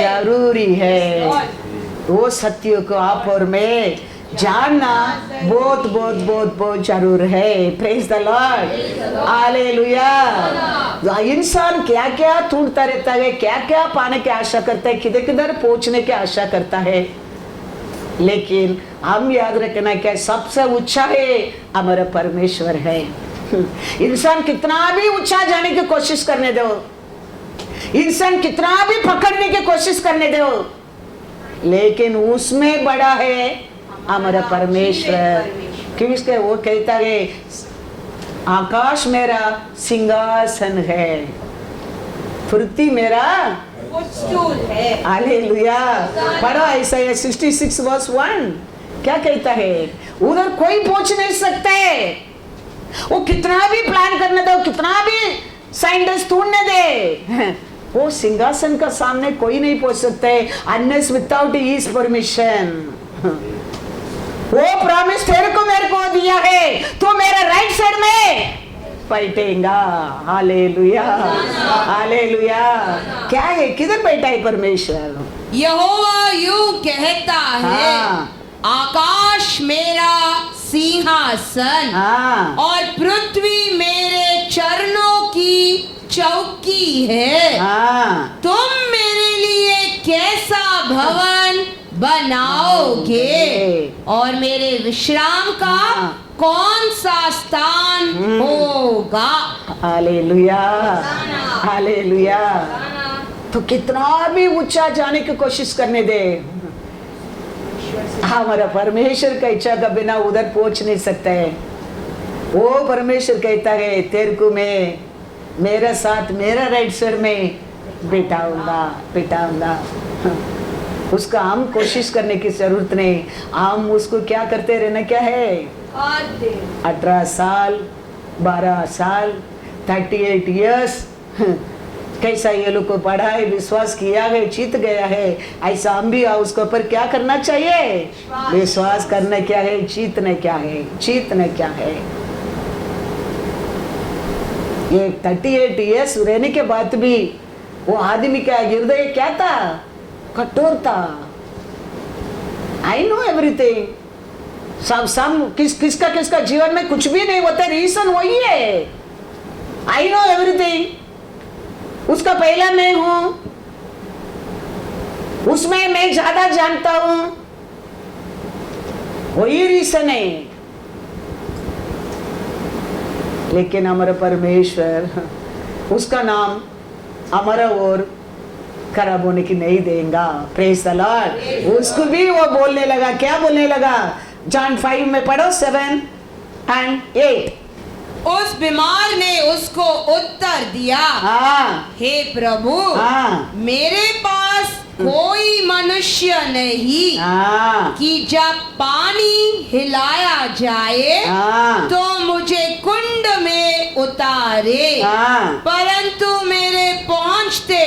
B: जरूरी है। वो सत्य को आप और मैं जानना बहुत बहुत बहुत बहुत जरूर है। Praise the Lord, hallelujah. इंसान क्या क्या ढूंढता रहता है, क्या क्या पाने की आशा करता है, किधर किधर पहुंचने की आशा करता है, लेकिन हम याद रखना क्या सबसे ऊंचा है हमारा परमेश्वर है। इंसान कितना भी ऊंचा जाने की कोशिश करने दो, इंसान कितना भी पकड़ने की कोशिश करने दो, लेकिन उसमें बड़ा है हमारा परमेश्वर। क्योंकि वो कहता है आकाश मेरा सिंहासन है, पृथ्वी मेरा
C: फुटस्टूल है।
B: हालेलुया। पढ़ो ऐसा 66 वर्स 1 क्या कहता है? उधर कोई पहुंच नहीं सकते। वो कितना भी प्लान करने दो, कितना भी साइंटिस्ट ढूंढने दे, वो सिंहासन का सामने कोई नहीं पहुंच सकते अनलेस विदाउट हिज परमिशन। वो प्रॉमिस तेरे को मेरे को दिया है, तो मेरे राइट साइड में बैठेगा। Hallelujah, hallelujah. क्या है, किधर बैठा है परमेश्वर?
C: यहोवा यूं कहता है, आकाश मेरा सिंहासन और पृथ्वी मेरे चरणों की चौकी है। तुम मेरे लिए कैसा भवन बनाओगे और मेरे विश्राम का कौन सा स्थान होगा?
B: Hallelujah, hallelujah. तो कितना भी ऊंचा जाने की कोशिश करने दे, हमारा परमेश्वर का इच्छा का बिना उधर पहुंच नहीं सकता है। वो परमेश्वर कहता है तेरे को मैं मेरा साथ मेरा राइट साइड में बिठाऊंगा। उसका हम कोशिश करने की जरूरत नहीं, हम उसको क्या करते रहना क्या है? 18 साल 12 साल 38 इयर्स कैसा ये लोग को पढ़ा है, विश्वास किया है, जीत गया है, ऐसा हम भी उसके ऊपर क्या करना चाहिए? विश्वास करना क्या है, जीतना क्या है, जीतना क्या है। ये 38 इयर्स रहने के बाद भी वो आदमी का हृदय क्या था? कठोर था। I know everything. सब किसका जीवन में कुछ भी नहीं होता, रीजन वही है। I know everything. उसका पहला मैं हूं, उसमें मैं ज्यादा जानता हूं, वही रीजन है। लेकिन हमारा परमेश्वर, उसका नाम हमारा और खराब होने की नहीं देगा। Praise the Lord. उसको भी वो बोलने लगा, क्या बोलने लगा? जॉन 5 में पढ़ो 7 और 8।
C: उस बीमार ने उसको उत्तर दिया, हे प्रभु, मेरे पास कोई मनुष्य नहीं कि जब पानी हिलाया जाए तो मुझे कुंड में उतारे, परंतु मेरे पहुंचते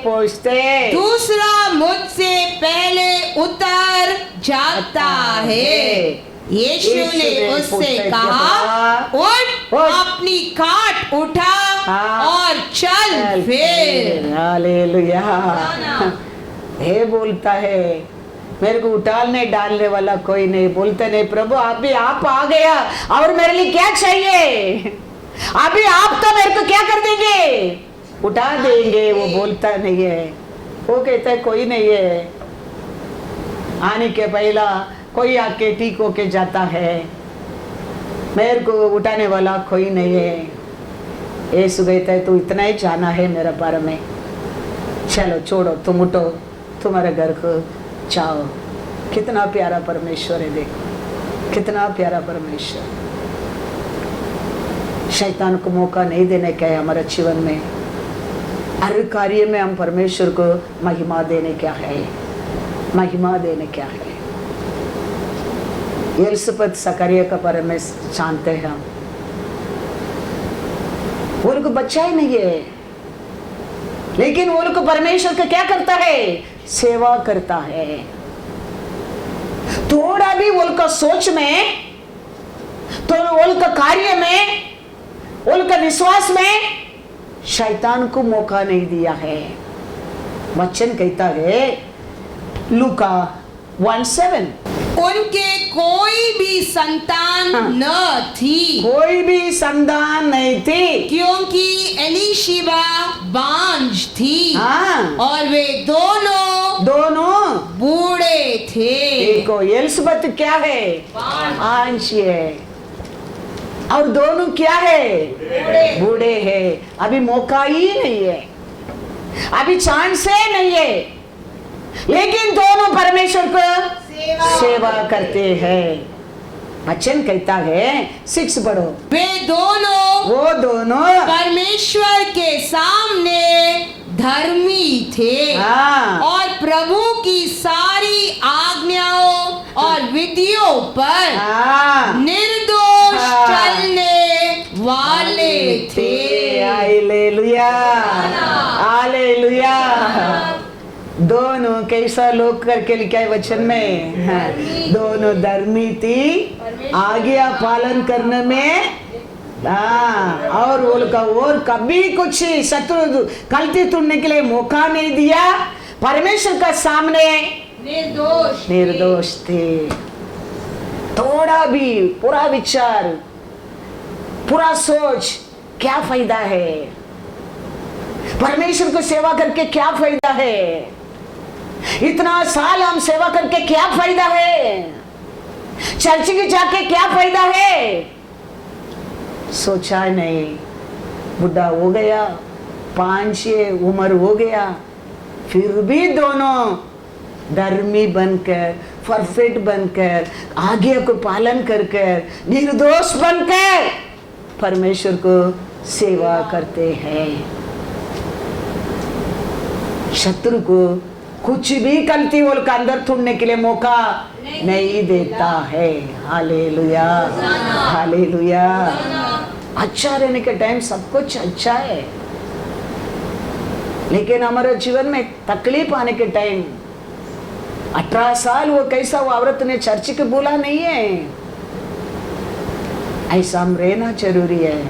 C: पहुंचते दूसरा मुझसे पहले उतर जाता है। यीशु ने उससे कहा, उठ, अपनी खाट उठा और चल फिर।
B: हालेलुया। हे बोलता है मेरे को उठाने डालने वाला कोई नहीं। बोलते नहीं प्रभु अभी आप आ गया और मेरे लिए क्या चाहिए? अभी आप तो मेरे को क्या कर देंगे? उठा देंगे, वो बोलता नहीं है। वो कहता है कोई नहीं है, आने के पहला कोई आके ठीक होके जाता है, मेरे को उठाने वाला कोई नहीं है। यीशु कहता है तू इतना ही जाना है मेरे बारे में, चलो छोड़ो, तुम उठो, तुम्हारे घर को जाओ। कितना प्यारा परमेश्वर है, देखो कितना प्यारा परमेश्वर। शैतान को मौका नहीं देने का है हमारे जीवन में। हर कार्य में हम परमेश्वर को महिमा देने क्या है, महिमा देने क्या है। एलिसबेथ सकरिया का बारे में जानते हैं हम, वो लोग बच्चा ही नहीं है, लेकिन वो लोग परमेश्वर का क्या करता है, सेवा करता है। थोड़ा भी वो लोग का सोच में, तो वो लोग का कार्य में, वो लोग का विश्वास में शैतान को मौका नहीं दिया है। वचन कहता है लूका 1:7,
C: उनके कोई भी संतान न थी,
B: कोई भी संतान नहीं थी,
C: क्योंकि एलीशिबा बांझ थी
B: हाँ।
C: और वे दोनों बूढ़े थे।
B: देखो एलिसबेथ क्या है, बांझ है, और दोनों क्या है, बूढ़े हैं। अभी मौका ही नहीं है, अभी चांस है नहीं है, लेकिन दोनों परमेश्वर को सेवा करते हैं। वचन कहता है 6 पढ़ो, वो दोनों
C: परमेश्वर के सामने धर्मी थे
B: हाँ।
C: और प्रभु की सारी आज्ञाओं और विधियों पर
B: हाँ।
C: निर्दोष
B: हाँ।
C: चलने वाले थे।
B: Hallelujah, hallelujah. दोनों कैसा लोग करके लिखा है वचन में, हाँ। दोनों धर्मी थी, आज्ञा पालन करने में, हाँ। और वो लोग का और कभी कुछ शत्रु गलती तोड़ने के लिए मौका नहीं दिया, परमेश्वर का सामने निर्दोष थे। थोड़ा भी पूरा विचार, पूरा सोच, क्या फायदा है, परमेश्वर को सेवा करके क्या फायदा है, इतना साल हम सेवा करके क्या फायदा है, चर्च की जाके क्या फायदा है। सोचा नहीं, बुढ़ा हो गया, 5 उम्र हो गया, फिर भी दोनों धर्मी बनकर, परफेक्ट बनकर, आज्ञा को पालन कर कर, निर्दोष बनकर परमेश्वर को सेवा करते हैं। शत्रु को कुछ भी गलती वो लोग अंदर तोड़ने के लिए मौका नहीं देता है। Hallelujah, hallelujah. अच्छा रहने के टाइम सब कुछ अच्छा है, लेकिन हमारे जीवन में तकलीफ आने के टाइम 18 साल वो कैसा वो औरत ने चर्च के बोला नहीं है, ऐसा हम रहना जरूरी है।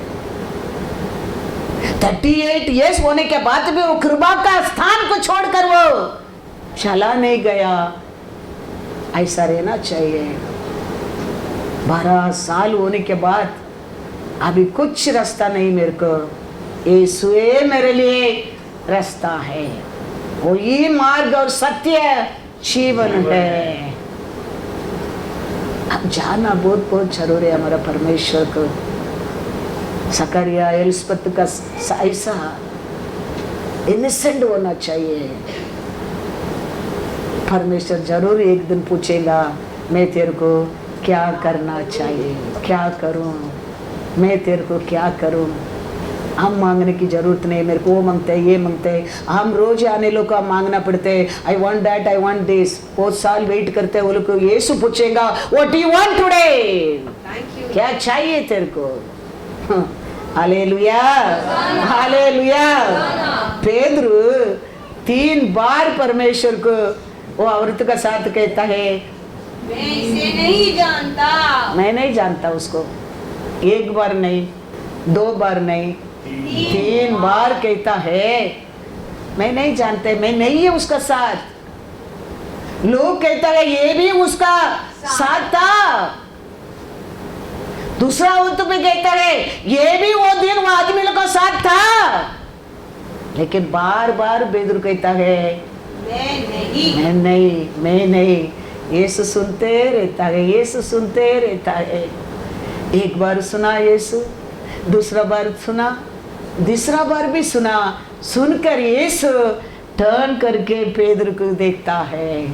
B: 38 इयर्स होने के बाद भी वो कृपा का स्थान को छोड़कर वो चला नहीं गया, ऐसा रहना चाहिए। 12 साल होने के बाद अभी कुछ रास्ता नहीं मेरे को, यीशु मेरे लिए रास्ता है, वही मार्ग और सत्य जीवन है। अब जाना बहुत बहुत जरूरी है हमारा परमेश्वर को। सकरिया एलिसबेथ का ऐसा इनोसेंट होना चाहिए। परमेश्वर जरूर एक दिन पूछेगा, मैं तेरे को क्या करना चाहिए, क्या करूं, मैं तेरे को क्या करूं। हम मांगने की जरूरत नहीं, मेरे को वो मांगते हैं, ये मांगते हैं। हम रोज आने लोग का मांगना पड़ते है, I want that, I want this. बहुत साल वेट करते हैं वो लोग को। यीशु पूछेगा व्हाट यू वांट टुडे, क्या चाहिए तेरे को। Hallelujah, hallelujah. पेद्रू 3 बार परमेश्वर को वो औरत का साथ कहता है,
C: मैं इसे नहीं जानता,
B: मैं नहीं जानता उसको। 1 बार नहीं, 2 बार नहीं, 3 बार कहता है मैं नहीं जानते, मैं नहीं है उसका साथ। लोग कहता है ये भी उसका साथ था। दूसरा उत में कहता है ये भी वो दिन वो आदमी लोग का साथ था, लेकिन बार बार पेदरू कहता है
C: मैं नहीं।
B: मैं नहीं। यीशु सुनते रहता है, यीशु सुनते रहता है। एक बार सुना यीशु, दूसरा बार सुना, तीसरा बार भी सुना। सुनकर यीशु टर्न करके पेदरू को देखता है।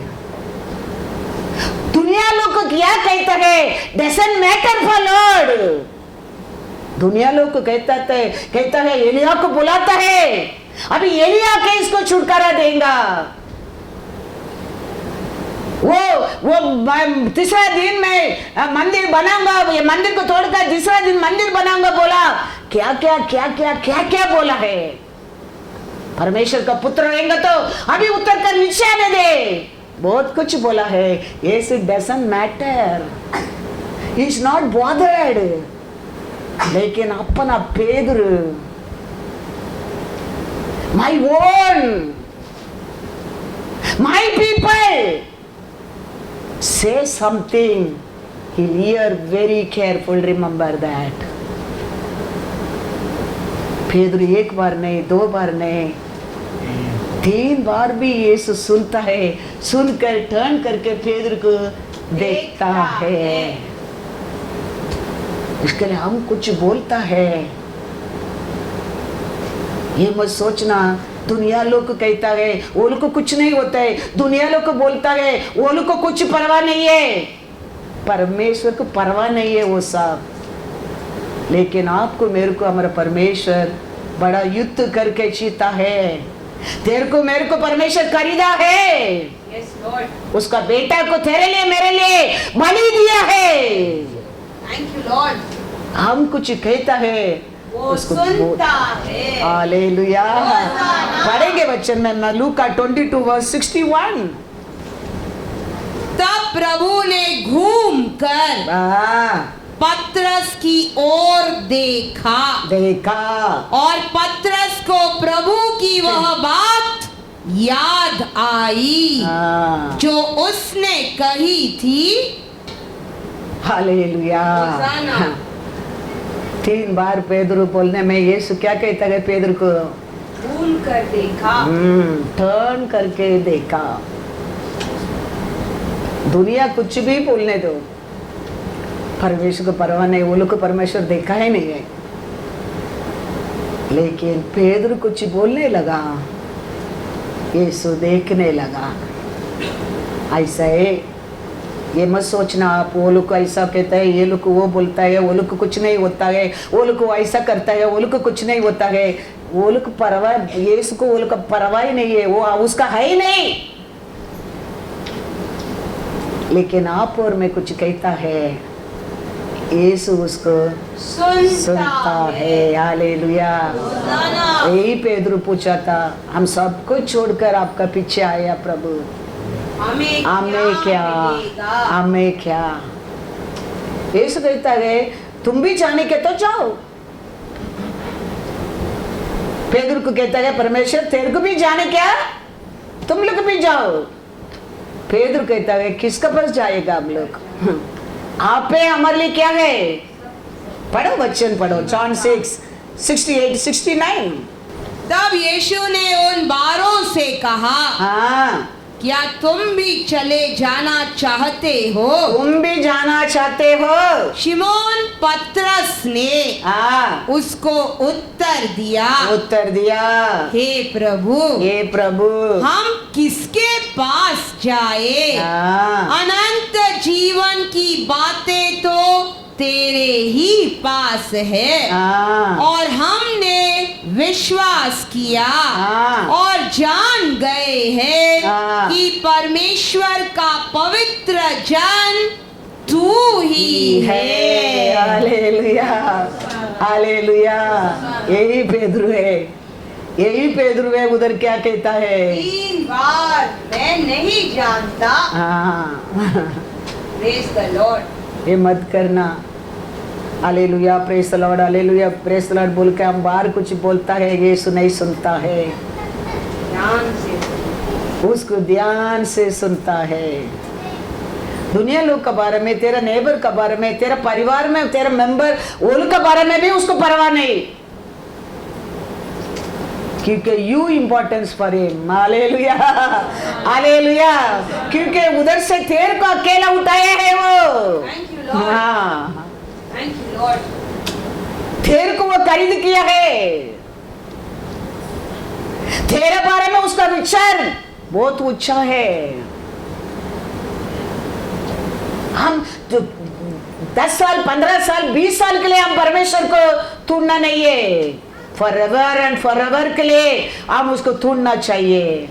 B: दुनिया लोग को क्या कहता है? Doesn't matter for Lord. दुनिया लोग को कहता है एलिया को बुलाता है, अभी एलिया के इसको छुटकारा देगा। वो तीसरा दिन में मंदिर बनाऊंगा, ये मंदिर को तोड़कर तीसरा दिन मंदिर बनाऊंगा बोला। क्या क्या क्या क्या क्या क्या बोला है? परमेश्वर का पुत्र रहेगा तो अभी उतर कर नीचे आने दे, बहुत कुछ बोला है। Yes, it doesn't matter, he is not bothered. लेकिन अपना पेदरू, my own, my people say something, he'll hear very careful, remember that. पेदरू एक बार नहीं, दो बार नहीं, 3 बार भी यीशु सुनता है। सुनकर टर्न करके पेदरू को देखता है। इसके लिए हम कुछ बोलता है, ये मत सोचना दुनिया लोग को कहता है वो लोग को कुछ नहीं होता है, दुनिया लोग को बोलता है वो लोग को कुछ परवाह नहीं है। परमेश्वर को परवाह नहीं है वो सब। लेकिन आपको मेरे को हमारा परमेश्वर बड़ा युद्ध करके जीता है। तेरे को मेरे को परमेश्वर खरीदा है।
C: Yes, Lord.
B: उसका बेटा को तेरे लिए मेरे लिए बलि दिया है।
C: Thank you, Lord.
B: हम कुछ कहता है
C: वो सुनता है।
B: हालेलुया। पढ़ेंगे वचन में लूका 22:61।
C: तब प्रभु ने घूमकर पतरस की ओर देखा और पतरस को प्रभु की वह बात याद आई जो उसने कही थी।
B: हालेलुया।
C: होशाना।
B: 3 बार पेदरू बोलने में यीशु क्या कहता है पेदरू को?
C: घूम कर देखा।
B: टर्न करके देखा। दुनिया कुछ भी बोलने दो, परमेश्वर को परवाह नहीं, वो लोग को परमेश्वर देखा ही नहीं है। लेकिन पेदरू कुछ बोलने लगा, यीशु देखने लगा। ऐसा है, ये मत सोचना आप वो लोग को ऐसा कहता है, ये लोग को वो बोलता है, वो लोग को कुछ नहीं होता है, वो लोग को ऐसा करता है, वो लोग को कुछ नहीं होता है। वो लोग परवाह, यीशु को वो लोग का परवाह ही नहीं है, वो उसका है ही नहीं। लेकिन आप और मैं कुछ कहता है, यीशु उसको सुनता है। हालेलुया। यही पेदरू पूछा था, हम सब कुछ छोड़कर आपका पीछे आया प्रभु, हमें क्या? यीशु कहता है तुम भी जाने के तो जाओ। पेदरू को कहता है परमेश्वर तेरे को भी जाने क्या, तुम लोग भी जाओ। पेदरू कहता है किसका पास जाएगा हम लोग? आप पे हमारे लिए क्या है? पढ़ो वचन पढ़ो, जॉन 6:68-69।
C: तब यीशु ने उन 12 से कहा,
B: हाँ,
C: क्या तुम भी चले जाना चाहते हो?
B: तुम भी जाना चाहते हो?
C: शिमोन पतरस ने उसको उत्तर दिया, हे प्रभु, हम किसके पास जाए? अनंत जीवन की बातें तो तेरे ही पास है और हमने विश्वास किया और जान गए हैं कि परमेश्वर का पवित्र जन तू ही है।
B: Hallelujah, hallelujah. यही पेदरू है, उधर क्या कहता है?
C: 3 बार मैं नहीं जानता। Praise the Lord.
B: ये मत करना। Hallelujah, praise the Lord, hallelujah, praise the Lord बोल के हम बाहर कुछ बोलता है, यीशु नहीं सुनता है।
C: ध्यान से
B: उसको ध्यान से सुनता है। दुनिया लोग के बारे में, तेरा नेबर के बारे में, तेरा परिवार में तेरा मेंबर वो लोग के बारे में भी उसको परवाह नहीं। क्योंकि you importance for him. Hallelujah, hallelujah. क्योंकि उधर से तेरे को अकेला उठाया है वो।
C: Thank you, Lord.
B: हाँ,
C: Thank you, Lord.
B: तेरे को वो खरीद किया है। तेरे बारे में उसका विचार बहुत ऊंचा है। हम जो 10 साल, 15 साल, 20 साल के लिए हम परमेश्वर को ढूंढना नहीं है, फॉरएवर एंड फॉरएवर के लिए हम उसको ढूंढना चाहिए।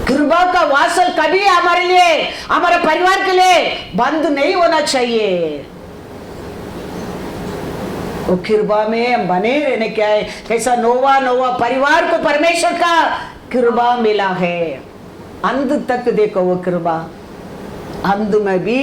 B: कृपा का वासल कभी हमारे लिए, हमारे परिवार के लिए बंद नहीं होना चाहिए। वो कृपा में हम बने रहने क्या है, कैसा नोवा परिवार को परमेश्वर का कृपा मिला है। अंत तक देखो वो कृपा, अंत में भी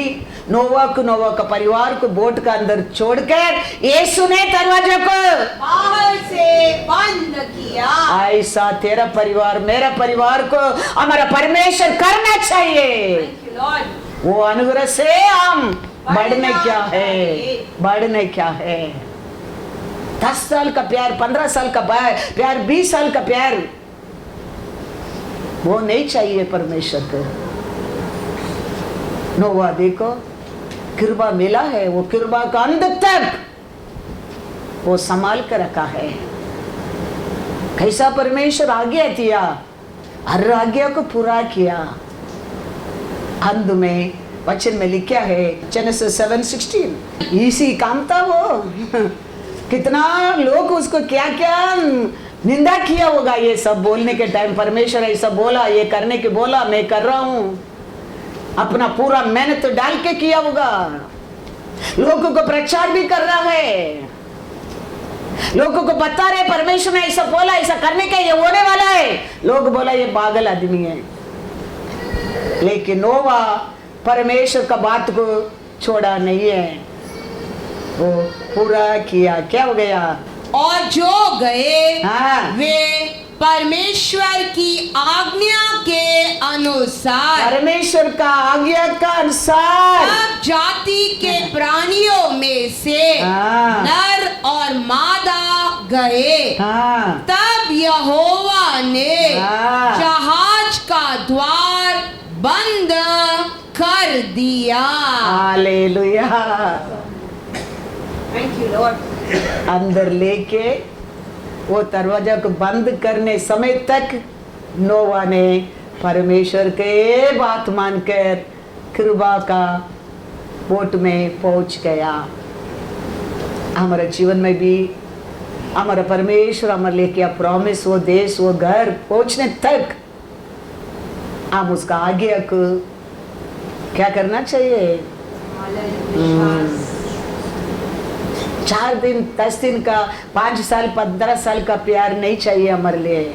B: नोवा का परिवार को बोट का अंदर छोड़कर यीशु ने दरवाजे को
C: बाहर से बंद किया।
B: ऐसा तेरा परिवार, मेरा परिवार को हमारा परमेश्वर करना चाहिए।
C: Thank you, Lord.
B: वो अनुग्रह से हम बढ़ने क्या है, बढ़ने क्या है। 10 साल का प्यार, 15 साल का प्यार, 20 साल का प्यार वो नहीं चाहिए परमेश्वर को। नोवा देखो कृपा मिला है, वो कृपा का अंत तक वो संभाल कर रखा है। कैसा परमेश्वर आज्ञा दिया, हर आज्ञा को पूरा किया। अंत में वचन में लिखा है जेनेसिस 7:16, इसी काम था वो। कितना लोग उसको क्या क्या निंदा किया होगा। ये सब बोलने के टाइम परमेश्वर ऐसा बोला, ये करने के बोला, मैं कर रहा हूं, अपना पूरा मेहनत तो डाल के किया होगा। लोगों को प्रचार भी कर रहा है, लोगों को बता रहे परमेश्वर ने ऐसा बोला, ऐसा करने का ये होने वाला है। लोग बोला ये पागल आदमी है, लेकिन नोवा परमेश्वर का बात को छोड़ा नहीं है, वो पूरा किया। क्या हो गया?
C: और जो गए
B: हाँ।
C: वे परमेश्वर की आज्ञा के अनुसार,
B: परमेश्वर का आज्ञा का अनुसार
C: सब जाति के प्राणियों में से
B: हाँ।
C: नर और मादा गए।
B: हाँ,
C: तब यहोवा ने
B: हाँ।
C: जहाज का द्वार बंद कर दिया।
B: हालेलुया।
C: Thank you Lord.
B: अंदर लेके वो दरवाजा को बंद करने समय तक नोवा ने परमेश्वर के बात मानकर कृपा का बोट में पहुंच गया। हमारे जीवन में भी हमारा परमेश्वर हमारे लिए क्या प्रॉमिस, वो देश, वो घर पहुंचने तक हम उसका आज्ञा को क्या करना चाहिए। 4 दिन 10 दिन का, 5 साल 15 साल का प्यार नहीं चाहिए हमारे लिए।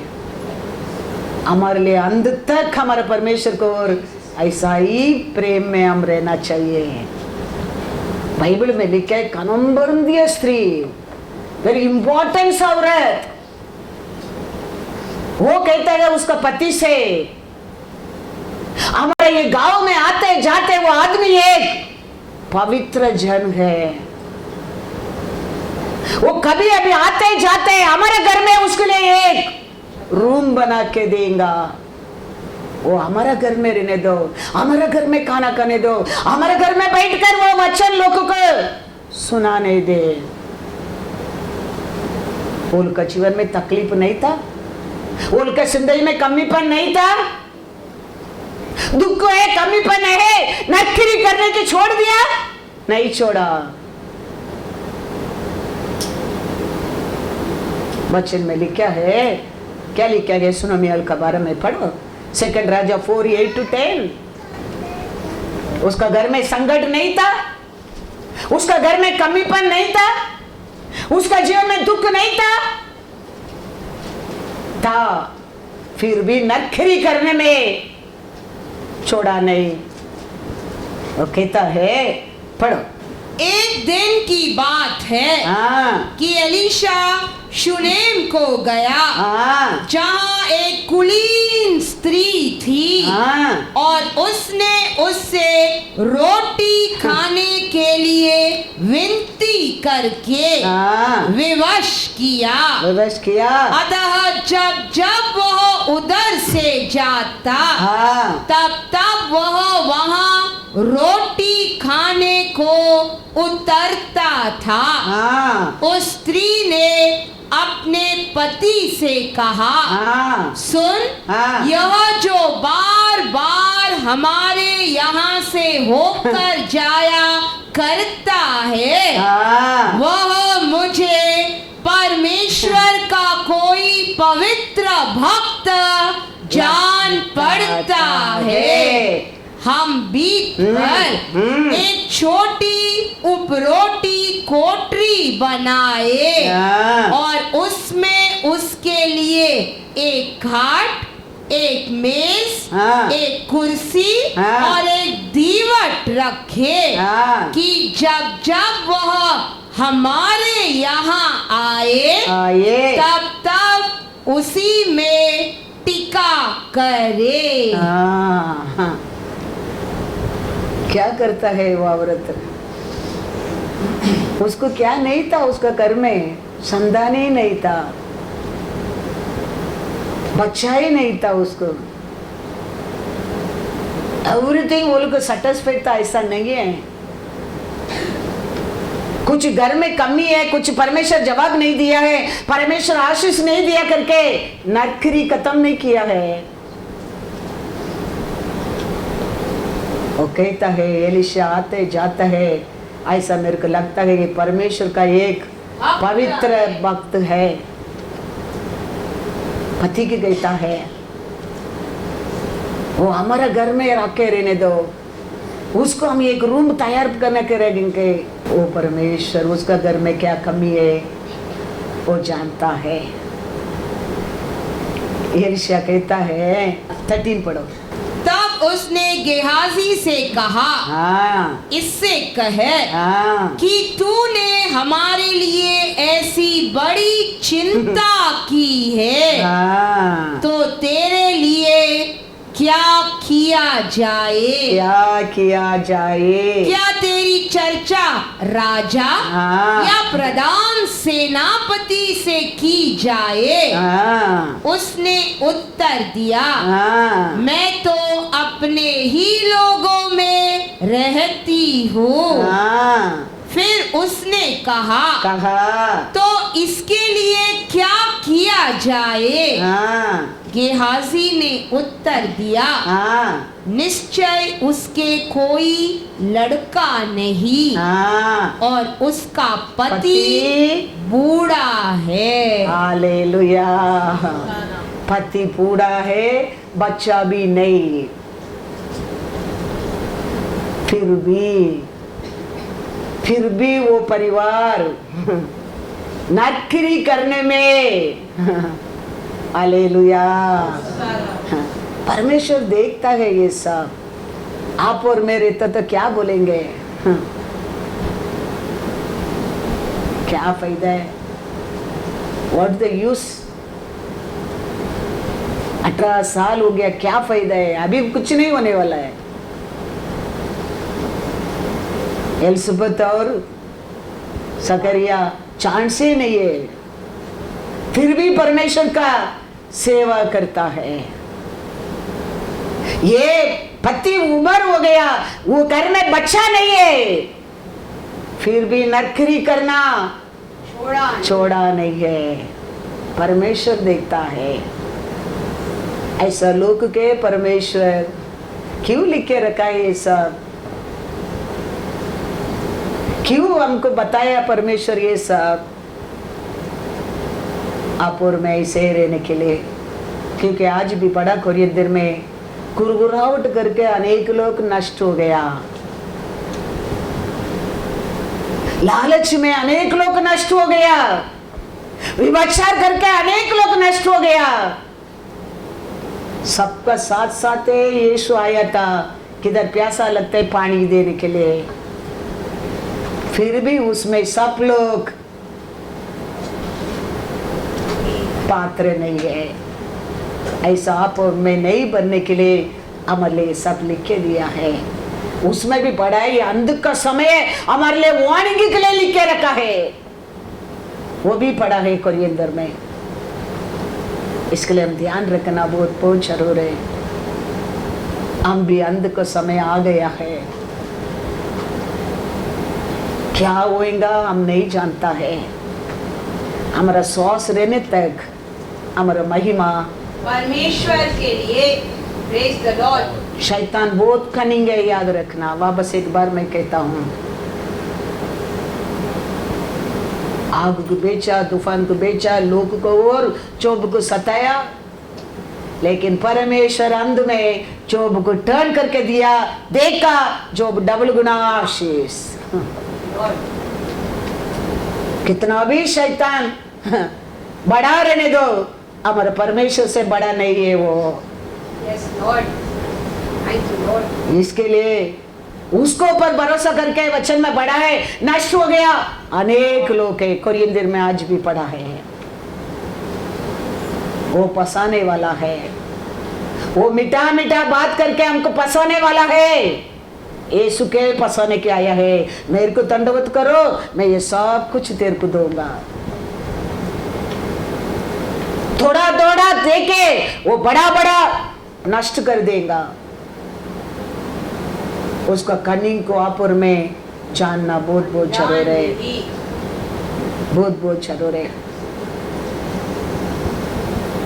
B: हमारे लिए अंत तक हमारे परमेश्वर को और ऐसा ही प्रेम में हम रहना चाहिए। बाइबल में लिखा है कनम्बरंदिय स्त्री, वेरी इंपॉर्टेंस औरत, वो कहता है उसका पति से, हमारे ये गांव में आते जाते वो आदमी एक पवित्र जन है, वो कभी अभी आते जाते हमारे घर में उसके लिए एक रूम बना के देगा। वो हमारा घर में रहने दो, हमारे घर में खाना खाने दो, हमारे घर में बैठकर वो वचन लोगों को सुनाने दे। उनका जीवन में तकलीफ नहीं था, उनका जिंदगी में कमीपन नहीं था, दुख है, कमीपन है, नौकरी करने की छोड़ दिया, नहीं छोड़ा। वचन में लिखा है, क्या लिखा गया सुनो, मियाल के बारे में पढ़ो। 2 राजा 4:8-10। उसका घर में संकट नहीं था, उसका घर में कमीपन नहीं था, उसका जीवन में दुख नहीं था, फिर भी नखरी करने में छोड़ा नहीं। वो कहता है, पढ़ो।
C: एक दिन की बात है
B: हाँ,
C: कि एलीशा शुनेम को गया,
B: हाँ,
C: जहाँ एक कुलीन स्त्री थी,
B: हाँ,
C: और उसने उससे रोटी खाने के लिए विनती करके
B: हाँ,
C: विवश किया।
B: विवश किया।
C: अतः जब जब वह उधर से जाता
B: हाँ,
C: तब तब वह वहां रोटी खाने को उतरता था।
B: हाँ,
C: उस स्त्री ने अपने पति से कहा,
B: हाँ,
C: सुन,
B: हाँ।
C: यह जो बार बार हमारे यहाँ से होकर जाया करता है,
B: हाँ,
C: वह मुझे परमेश्वर का कोई पवित्र भक्त जान पड़ता है। हम बीत पर एक छोटी उपरोटी कोठरी बनाए
B: हाँ,
C: और उसमें उसके लिए एक खाट, एक मेज,
B: हाँ,
C: एक कुर्सी
B: हाँ,
C: और एक दीवट रखे
B: हाँ,
C: कि जब जब वह हमारे यहाँ आए
B: आए।
C: तब तब उसी में टिका करे।
B: हाँ, हाँ। क्या करता है वो औरत? उसको क्या नहीं था, उसका घर में संतान ही नहीं था, बच्चा ही नहीं था उसको। एवरीथिंग वो लोग सेटिस्फाइड था, ऐसा नहीं है। कुछ घर में कमी है, कुछ परमेश्वर जवाब नहीं दिया है, परमेश्वर आशीष नहीं दिया करके नरकरी खत्म नहीं किया है। वो कहता है, एलिशा आते जाता है, ऐसा मेरे को लगता है कि परमेश्वर का एक पवित्र भक्त है, पति की कहता है वो हमारा घर में रखे रहने दो, उसको हम एक रूम तैयार करने के रहेंगे। वो परमेश्वर उसका घर में क्या कमी है वो जानता है। एलिशा कहता है, 13 पढ़ो।
C: तब उसने गेहाजी से कहा,
B: हाँ,
C: इससे कहे
B: हाँ,
C: कि तूने हमारे लिए ऐसी बड़ी चिंता की है,
B: हाँ,
C: तो तेरे लिए क्या किया जाए?
B: क्या किया जाए?
C: क्या तेरी चर्चा राजा
B: हाँ,
C: या प्रधान सेनापति से की जाए?
B: हाँ,
C: उसने उत्तर दिया,
B: हाँ,
C: मैं तो अपने ही लोगों में रहती हूँ।
B: हाँ,
C: फिर उसने कहा,
B: कहा,
C: तो इसके लिए क्या किया जाए?
B: हाँ,
C: गेहाजी ने उत्तर दिया,
B: हाँ,
C: निश्चय उसके कोई लड़का नहीं,
B: हाँ,
C: और उसका पति
B: पति
C: बूढ़ा है।
B: हालेलुया। पति बूढ़ा है, बच्चा भी नहीं, फिर भी वो परिवार नौकरी करने में हालेलुया। परमेश्वर देखता है ये सब। आप और मैं रहता तो क्या बोलेंगे? क्या फायदा है? What the use? 18 साल हो गया, क्या फायदा है? अभी कुछ नहीं होने वाला है। एलिसबेथ और सकरिया चांस ही नहीं है, फिर भी परमेश्वर का सेवा करता है। ये पति उम्र हो गया, वो घर में बच्चा नहीं है, फिर भी नौकरी करना छोड़ा नहीं है। परमेश्वर देखता है। ऐसा लोग के परमेश्वर क्यों लिख के रखा है ये सब? क्यों हमको बताया परमेश्वर ये सब? आप और मैं इसे रहने के लिए, क्योंकि आज भी बड़ा कुरियन में गुरगुराहट करके अनेक लोग नष्ट हो गया, लालच में अनेक लोग नष्ट हो गया, विभचार करके अनेक लोग नष्ट हो गया। सबका साथ साथ यीशु आया था, किधर प्यासा लगता है पानी देने के लिए, फिर भी उसमें सब लोग पात्र नहीं है। ऐसा आप और मैं नहीं बनने के लिए हमारे लिए सब लिख के दिया है। उसमें भी बड़ा ही अंध का समय हमारे लिए वार्निंग के लिए लिख के रखा है, वो भी पढ़ा है कोरियंदर में। इसके लिए हम ध्यान रखना बहुत बहुत जरूर है। हम भी अंत का समय आ गया है, क्या होएगा हम नहीं जानता है। हमारा श्वास रहने तक हमारा महिमा
C: परमेश्वर के लिए। Praise the Lord.
B: शैतान बहुत कनिंग है, याद रखना। वापस एक बार मैं कहता हूँ, आग को बेचा, तूफान को बेचा, लोग को और चोब को सताया, लेकिन परमेश्वर अंत में चोब को टर्न करके दिया। देखा जोब डबल गुना आशीष। कितना भी शैतान बड़ा रहने दो, हमारे परमेश्वर से बड़ा नहीं है वो।
C: Yes Lord, thank you Lord.
B: इसके लिए उसको ऊपर भरोसा करके वचन में बढ़ा है, नष्ट हो गया। अनेक लोग है, कोरियंदर में आज भी पढ़ा है, वो फंसाने वाला है, वो मीठा मीठा बात करके हमको फंसाने वाला है। यीशु के फंसाने के आया है, मेरे को दंडवत करो, मैं ये सब कुछ तेरे को दूंगा। थोड़ा थोड़ा देके वो बड़ा बड़ा नष्ट कर देगा। उसका कनिंग को आपुर में जानना बहुत बहुत जरूर है, बहुत बहुत जरूर है।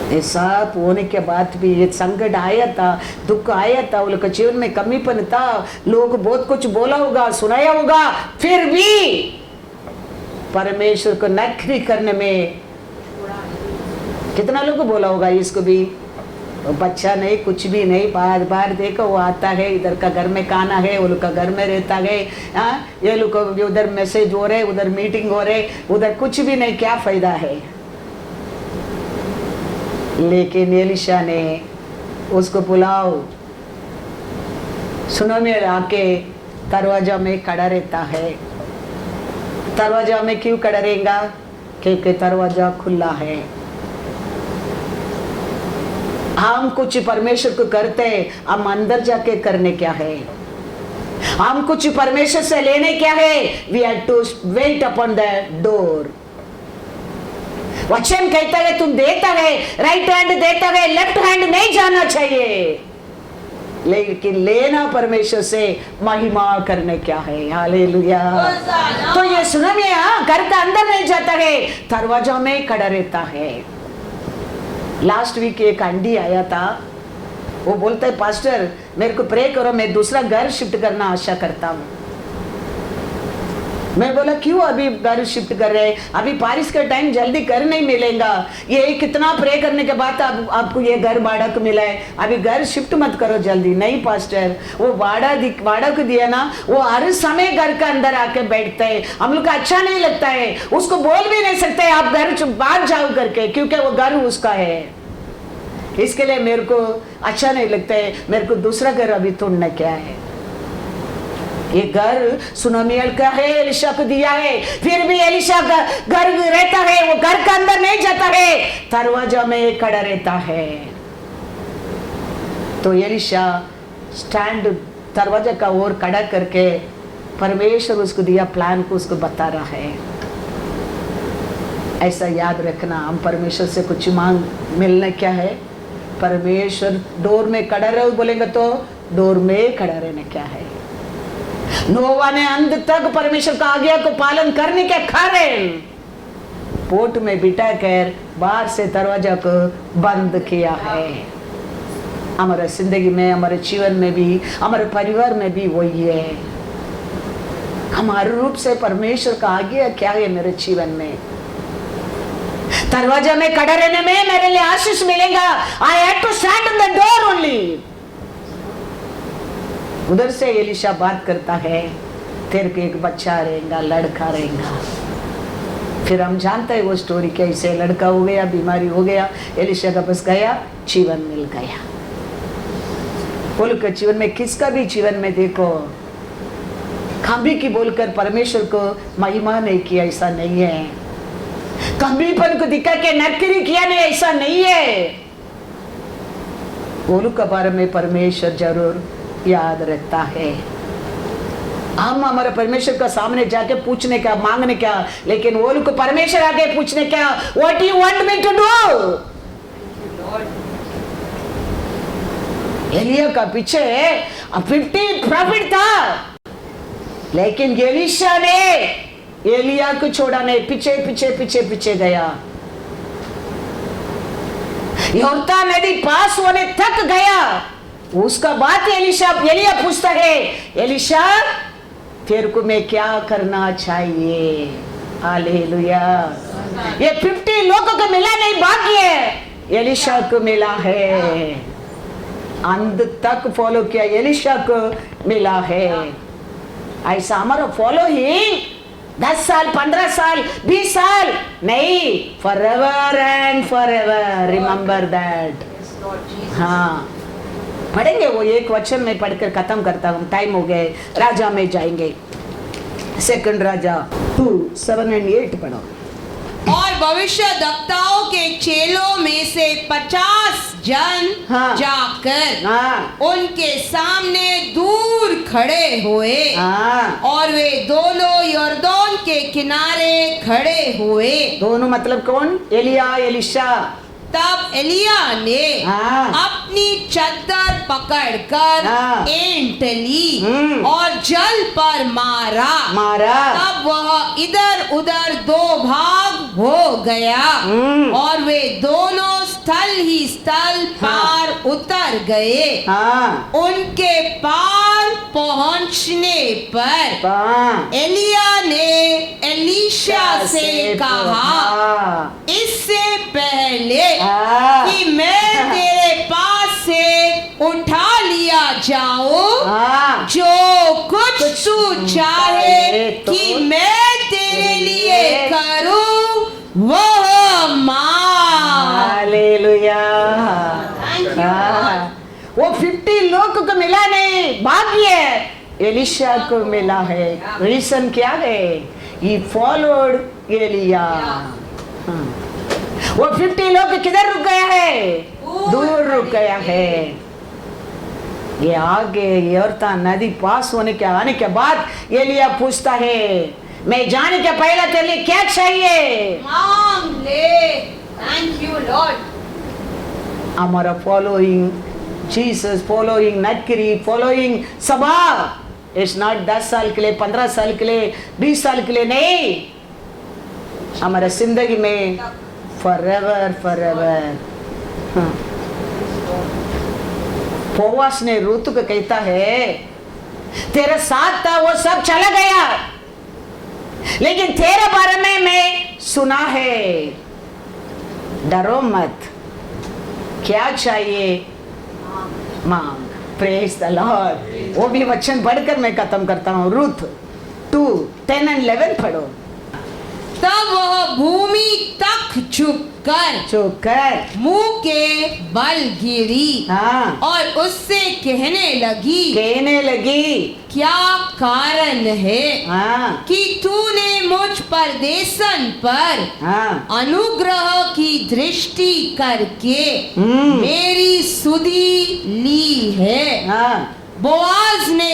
B: ये सब होने के बाद भी ये संकट आया था, दुख आया था, उन लोग के जीवन में कमीपन था, लोग बहुत कुछ बोला होगा, सुनाया होगा, फिर भी परमेश्वर को नकरी करने में कितना लोग बोला होगा इसको भी, वो बच्चा नहीं, कुछ भी नहीं, बार बार देखो वो आता है, इधर का घर में खाना है, वो लोग का घर में रहता है, ये लोग उधर मैसेज हो रहे, उधर मीटिंग हो रहे, उधर कुछ भी नहीं, क्या फायदा है। लेकिन एलिशा ने उसको बुलाओ, सुनो में आके दरवाजा में खड़ा रहता है। दरवाजा में क्यों खड़ा रहेगा? क्योंकि दरवाजा खुला है। हम कुछ परमेश्वर को करते, हम अंदर जाके करने क्या है? हम कुछ परमेश्वर से लेने क्या है? We have to wait upon the door. वचन कहता है तुम देता है, राइट हैंड देता है, लेफ्ट हैंड नहीं जाना चाहिए, लेकिन लेना परमेश्वर से महिमा करने क्या है। हालेलुया। तो ये सुनो में घर का अंदर नहीं जाता है, दरवाजा में खड़ा रहता है। लास्ट वीक एक आंटी आया था, वो बोलता है पास्टर मेरे को प्रे करो, मैं दूसरा घर शिफ्ट करना आशा करता हूँ। मैं बोला क्यों अभी घर शिफ्ट कर रहे हैं? अभी बारिश का टाइम, जल्दी घर नहीं मिलेगा। ये कितना प्रे करने के बाद आपको ये घर भाड़ा को मिला है, अभी घर शिफ्ट मत करो जल्दी। नहीं पास्टर, वो भाड़ा को दिया ना, वो हर समय घर का अंदर आके बैठता है, हम लोग को अच्छा नहीं लगता है, उसको बोल भी नहीं सकते आप घर बाहर जाओ करके, क्योंकि वो घर उसका है। इसके लिए मेरे को अच्छा नहीं लगता है, मेरे को दूसरा घर अभी ढूंढना क्या है। ये घर सुनोमियल का है, एलिशा को दिया है, फिर भी एलिशा का घर रहता है, वो घर के अंदर नहीं जाता है, दरवाजा में खड़ा रहता है। तो एलिशा स्टैंड दरवाजा का ओर खड़ा करके परमेश्वर उसको दिया प्लान को उसको बता रहा है। ऐसा याद रखना, हम परमेश्वर से कुछ मांग मिलना क्या है? परमेश्वर डोर में खड़ा रहो बोलेंगे तो डोर में खड़ा रहना क्या है? नोवा ने अंत तक परमेश्वर का आज्ञा को पालन करने के कारण पोट में बिठा कर बाहर से दरवाजा को बंद किया है। हमारे जिंदगी में, हमारे जीवन में भी, हमारे परिवार में भी वही है। हमारे रूप से परमेश्वर का आज्ञा क्या है मेरे जीवन में? दरवाजा में खड़ा रहने में मेरे लिए आशीष मिलेगा। I have to stand in the door only. उधर से एलिशा बात करता है, तेरे को एक बच्चा रहेगा, लड़का रहेगा। फिर हम जानते हैं वो स्टोरी कैसे, लड़का हो गया, बीमारी हो गया, एलिशा का पास गया, जीवन मिल गया। बोल के जीवन में, किसका भी जीवन में देखो, कभी की बोलकर परमेश्वर को महिमा नहीं किया, ऐसा नहीं है। कमीपन को दिखा के नकरी किया नहीं, ऐसा नहीं है। बोलू के बारे में परमेश्वर जरूर याद रखता है। हम हमारे परमेश्वर का सामने जाके पूछने क्या, मांगने क्या, लेकिन वो लोग को परमेश्वर आगे पूछने क्या, what you want me to do. एलिया का पीछे 50 प्रॉफिट था, लेकिन एलीशा ने एलिया को छोड़ा नहीं, पीछे पीछे पीछे पीछे गया। यॉर्दान नदी पास होने तक गया। उसका बाद एलिया पूछता है, एलीशा तेरे को मैं क्या करना चाहिए। हालेलुया। ये 50 लोगों को मिला नहीं, भाग्य एलीशा को मिला है। अंत तक फॉलो किया, एलीशा को मिला है। ऐसा हमारा फॉलो ही 10 साल 15 साल 20 साल नहीं, forever and forever, remember that. हाँ, पढ़ेंगे वो एक वचन में पढ़कर खत्म करता हूँ, टाइम हो गए। राजा में जाएंगे, 2 राजा 2:7 और 8 पढ़ो।
C: और भविष्यद्वक्ताओं के चेलों में से 50 जन
B: हाँ।
C: जाकर
B: हाँ।
C: उनके सामने दूर खड़े हुए।
B: हाँ।
C: और वे दोनों यर्दन के किनारे खड़े हुए।
B: दोनों मतलब कौन? एलिया एलीशा।
C: तब एलिया ने
B: हाँ।
C: अपनी चद्दर पकड़कर
B: हाँ।
C: एंट ली और जल पर मारा। तब वह इधर उधर 2 भाग हो गया और वे दोनों स्थल ही स्थल पार उतर गए।
B: हाँ।
C: उनके पार पहुंचने पर एलिया ने एलीशा से कहा, इससे पहले कि मैं तेरे पास से उठा लिया जाऊं, जो कुछ तू चाहे कि मैं तेरे लिए करूं वह मांग।
B: हालेलुया। वो 50 लोग को मिला नहीं, भाग्य एलीशा को मिला है। रीजन क्या है? He followed Elia. वो 50 लोग किधर रुक गया है? दूर रुक गया है। ये आगे यॉर्दान नदी पास होने के आने के बाद एलिया पूछता है, मैं जाने के पहले तेरे लिए क्या चाहिए?
C: मांग ले। Thank you Lord.
B: हमारा फॉलोइंग जीसस, फॉलोइंग नटकरी, फॉलोइंग सभा इट्स नॉट 10 साल के लिए, 15 साल के लिए, 20 साल के लिए नहीं, हमारा जिंदगी में फॉरएवर फॉरएवर। बोआज ने रूत को कहता है, तेरे साथ था वो सब चला गया, लेकिन तेरे बारे में मैं सुना है, डरो मत, क्या चाहिए मांग। Praise the Lord. वो भी वचन पढ़कर मैं खत्म करता हूँ। रूथ 2:10 और 11 पढ़ो।
C: तब वह भूमि तक झुककर मुंह के बल गिरी।
B: हाँ।
C: और उससे कहने लगी, क्या कारण है कि तूने मुझ परदेशन पर अनुग्रह की दृष्टि करके मेरी सुधि ली है? बोआज ने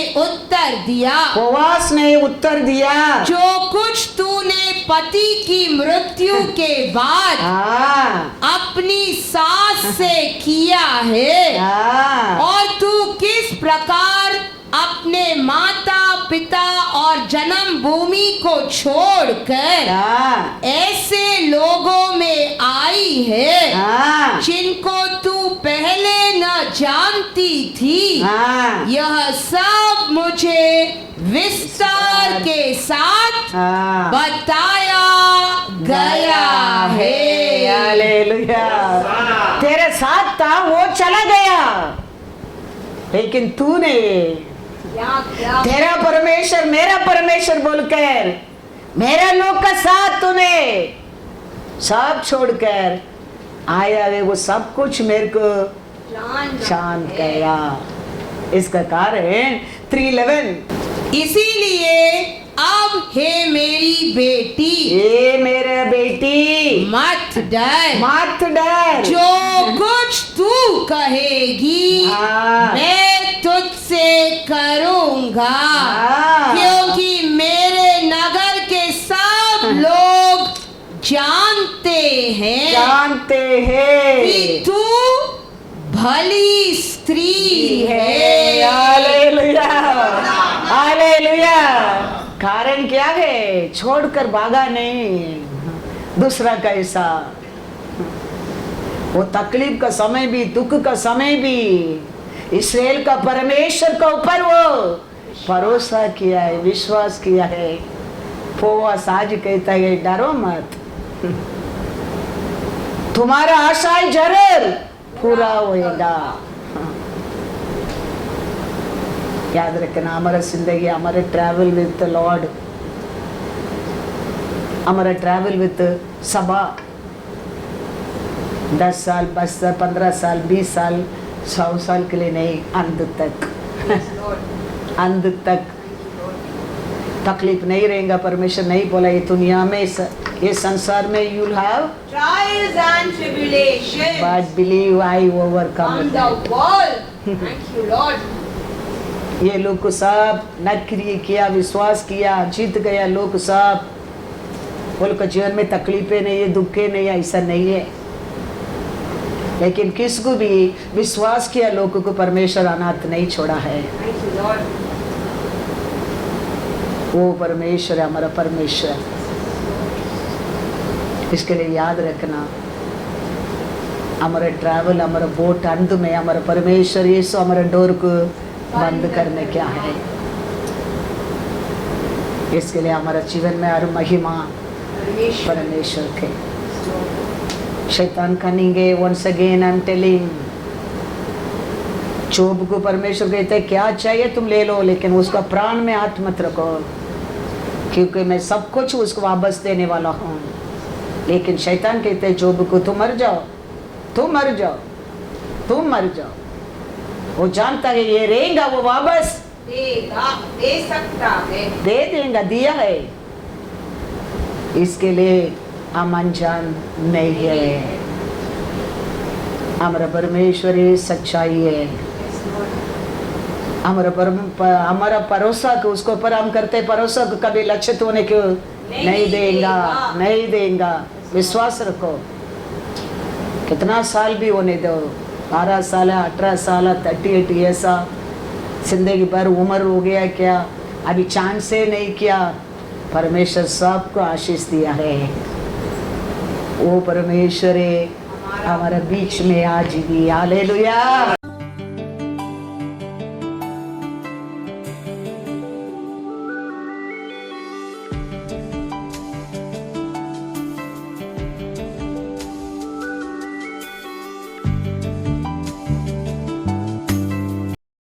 C: उत्तर दिया, जो कुछ तूने पति की मृत्यु के बाद अपनी सास से किया है, और तू किस प्रकार अपने माता पिता और जन्म भूमि को छोड़कर ऐसे लोगों में आई है जिनको तू पहले न जानती थी। यह सब मुझे विस्तार के साथ बताया गया है।
B: हालेलुया। तेरे साथ था, वो चला गया, लेकिन तूने तेरा परमेश्वर मेरा परमेश्वर बोलकर मेरा लोग का साथ तूने सब छोड़कर आया है। वो सब कुछ मेरे को जान गया। इसका कारण 3:11,
C: इसीलिए अब हे मेरी बेटी,
B: मेरा बेटी,
C: मत डर,
B: मत डर,
C: जो कुछ तू कहेगी मैं तुझसे करूंगा,
B: हाँ।
C: क्योंकि मेरे नगर के सब लोग जानते
B: जानते
C: कि
B: हैं
C: तू भली स्त्री है।
B: Hallelujah, hallelujah. कारण क्या है? छोड़कर भागा नहीं दूसरा कैसा। वो तकलीफ का समय भी, दुख का समय भी, इस्राएल का परमेश्वर के ऊपर वो भरोसा किया है, विश्वास किया है। उपवास आज कहता है डरो मत, तुम्हारा आशा जरूर पूरा होएगा। याद रखना, हमारा जिंदगी, हमारा ट्रैवल विद लॉर्ड, हमारा ट्रैवल विद सभा 10 साल, 15 साल, 20 साल, 100 साल के लिए नहीं, अंत तक। अंत तक तकलीफ नहीं रहेगा। परमेश्वर नहीं बोला ये दुनिया में, ये संसार में you will have
C: Trials and tribulations
B: but believe I overcome.
C: on the world. Thank you, Lord.
B: ये लोग को सब नक्रिय किया, विश्वास किया, जीत गया लोग सब। वो लोग के जीवन में तकलीफें नहीं है, दुखे नहीं है, ऐसा नहीं है। लेकिन किसको भी विश्वास किया लोगों को परमेश्वर अनाथ नहीं छोड़ा है।
C: Thank you, Lord.
B: वो परमेश्वर है, हमारा परमेश्वर। इसके लिए याद रखना, हमारा ट्रैवल, हमारा बोट अंत में हमारा परमेश्वर यीशु हमारा डोर को बंद करने क्या है। इसके लिए हमारा जीवन में हर महिमा परमेश्वर के। शैतान कहेंगे, once again I am telling, Job को परमेश्वर कहते हैं क्या चाहिए तुम ले लो, लेकिन उसका प्राण में हाथ मत रखो, क्योंकि मैं सब कुछ उसको वापस देने वाला हूँ। लेकिन शैतान कहते हैं जोब को तुम मर जाओ, तुम मर जाओ, तुम मर जाओ। वो जानता है ये रहेगा, वो वापस
C: देगा, दे सकता है,
B: दे देगा, दिया है। इसके लिए हम अनजान नहीं है। हमारा परमेश्वर ये सच्चाई है। हमारा भरोसा को उसको ऊपर हम करते, भरोसा को कभी लक्षित होने को नहीं देगा, नहीं देगा। विश्वास रखो। कितना साल भी होने दो, 12 साल, 18 साल, 38 ऐसा जिंदगी भर उम्र हो गया क्या, अभी चांस से नहीं किया, परमेश्वर सबको आशीष दिया है। वो परमेश्वर है हमारे बीच में आज भी। हालेलुया।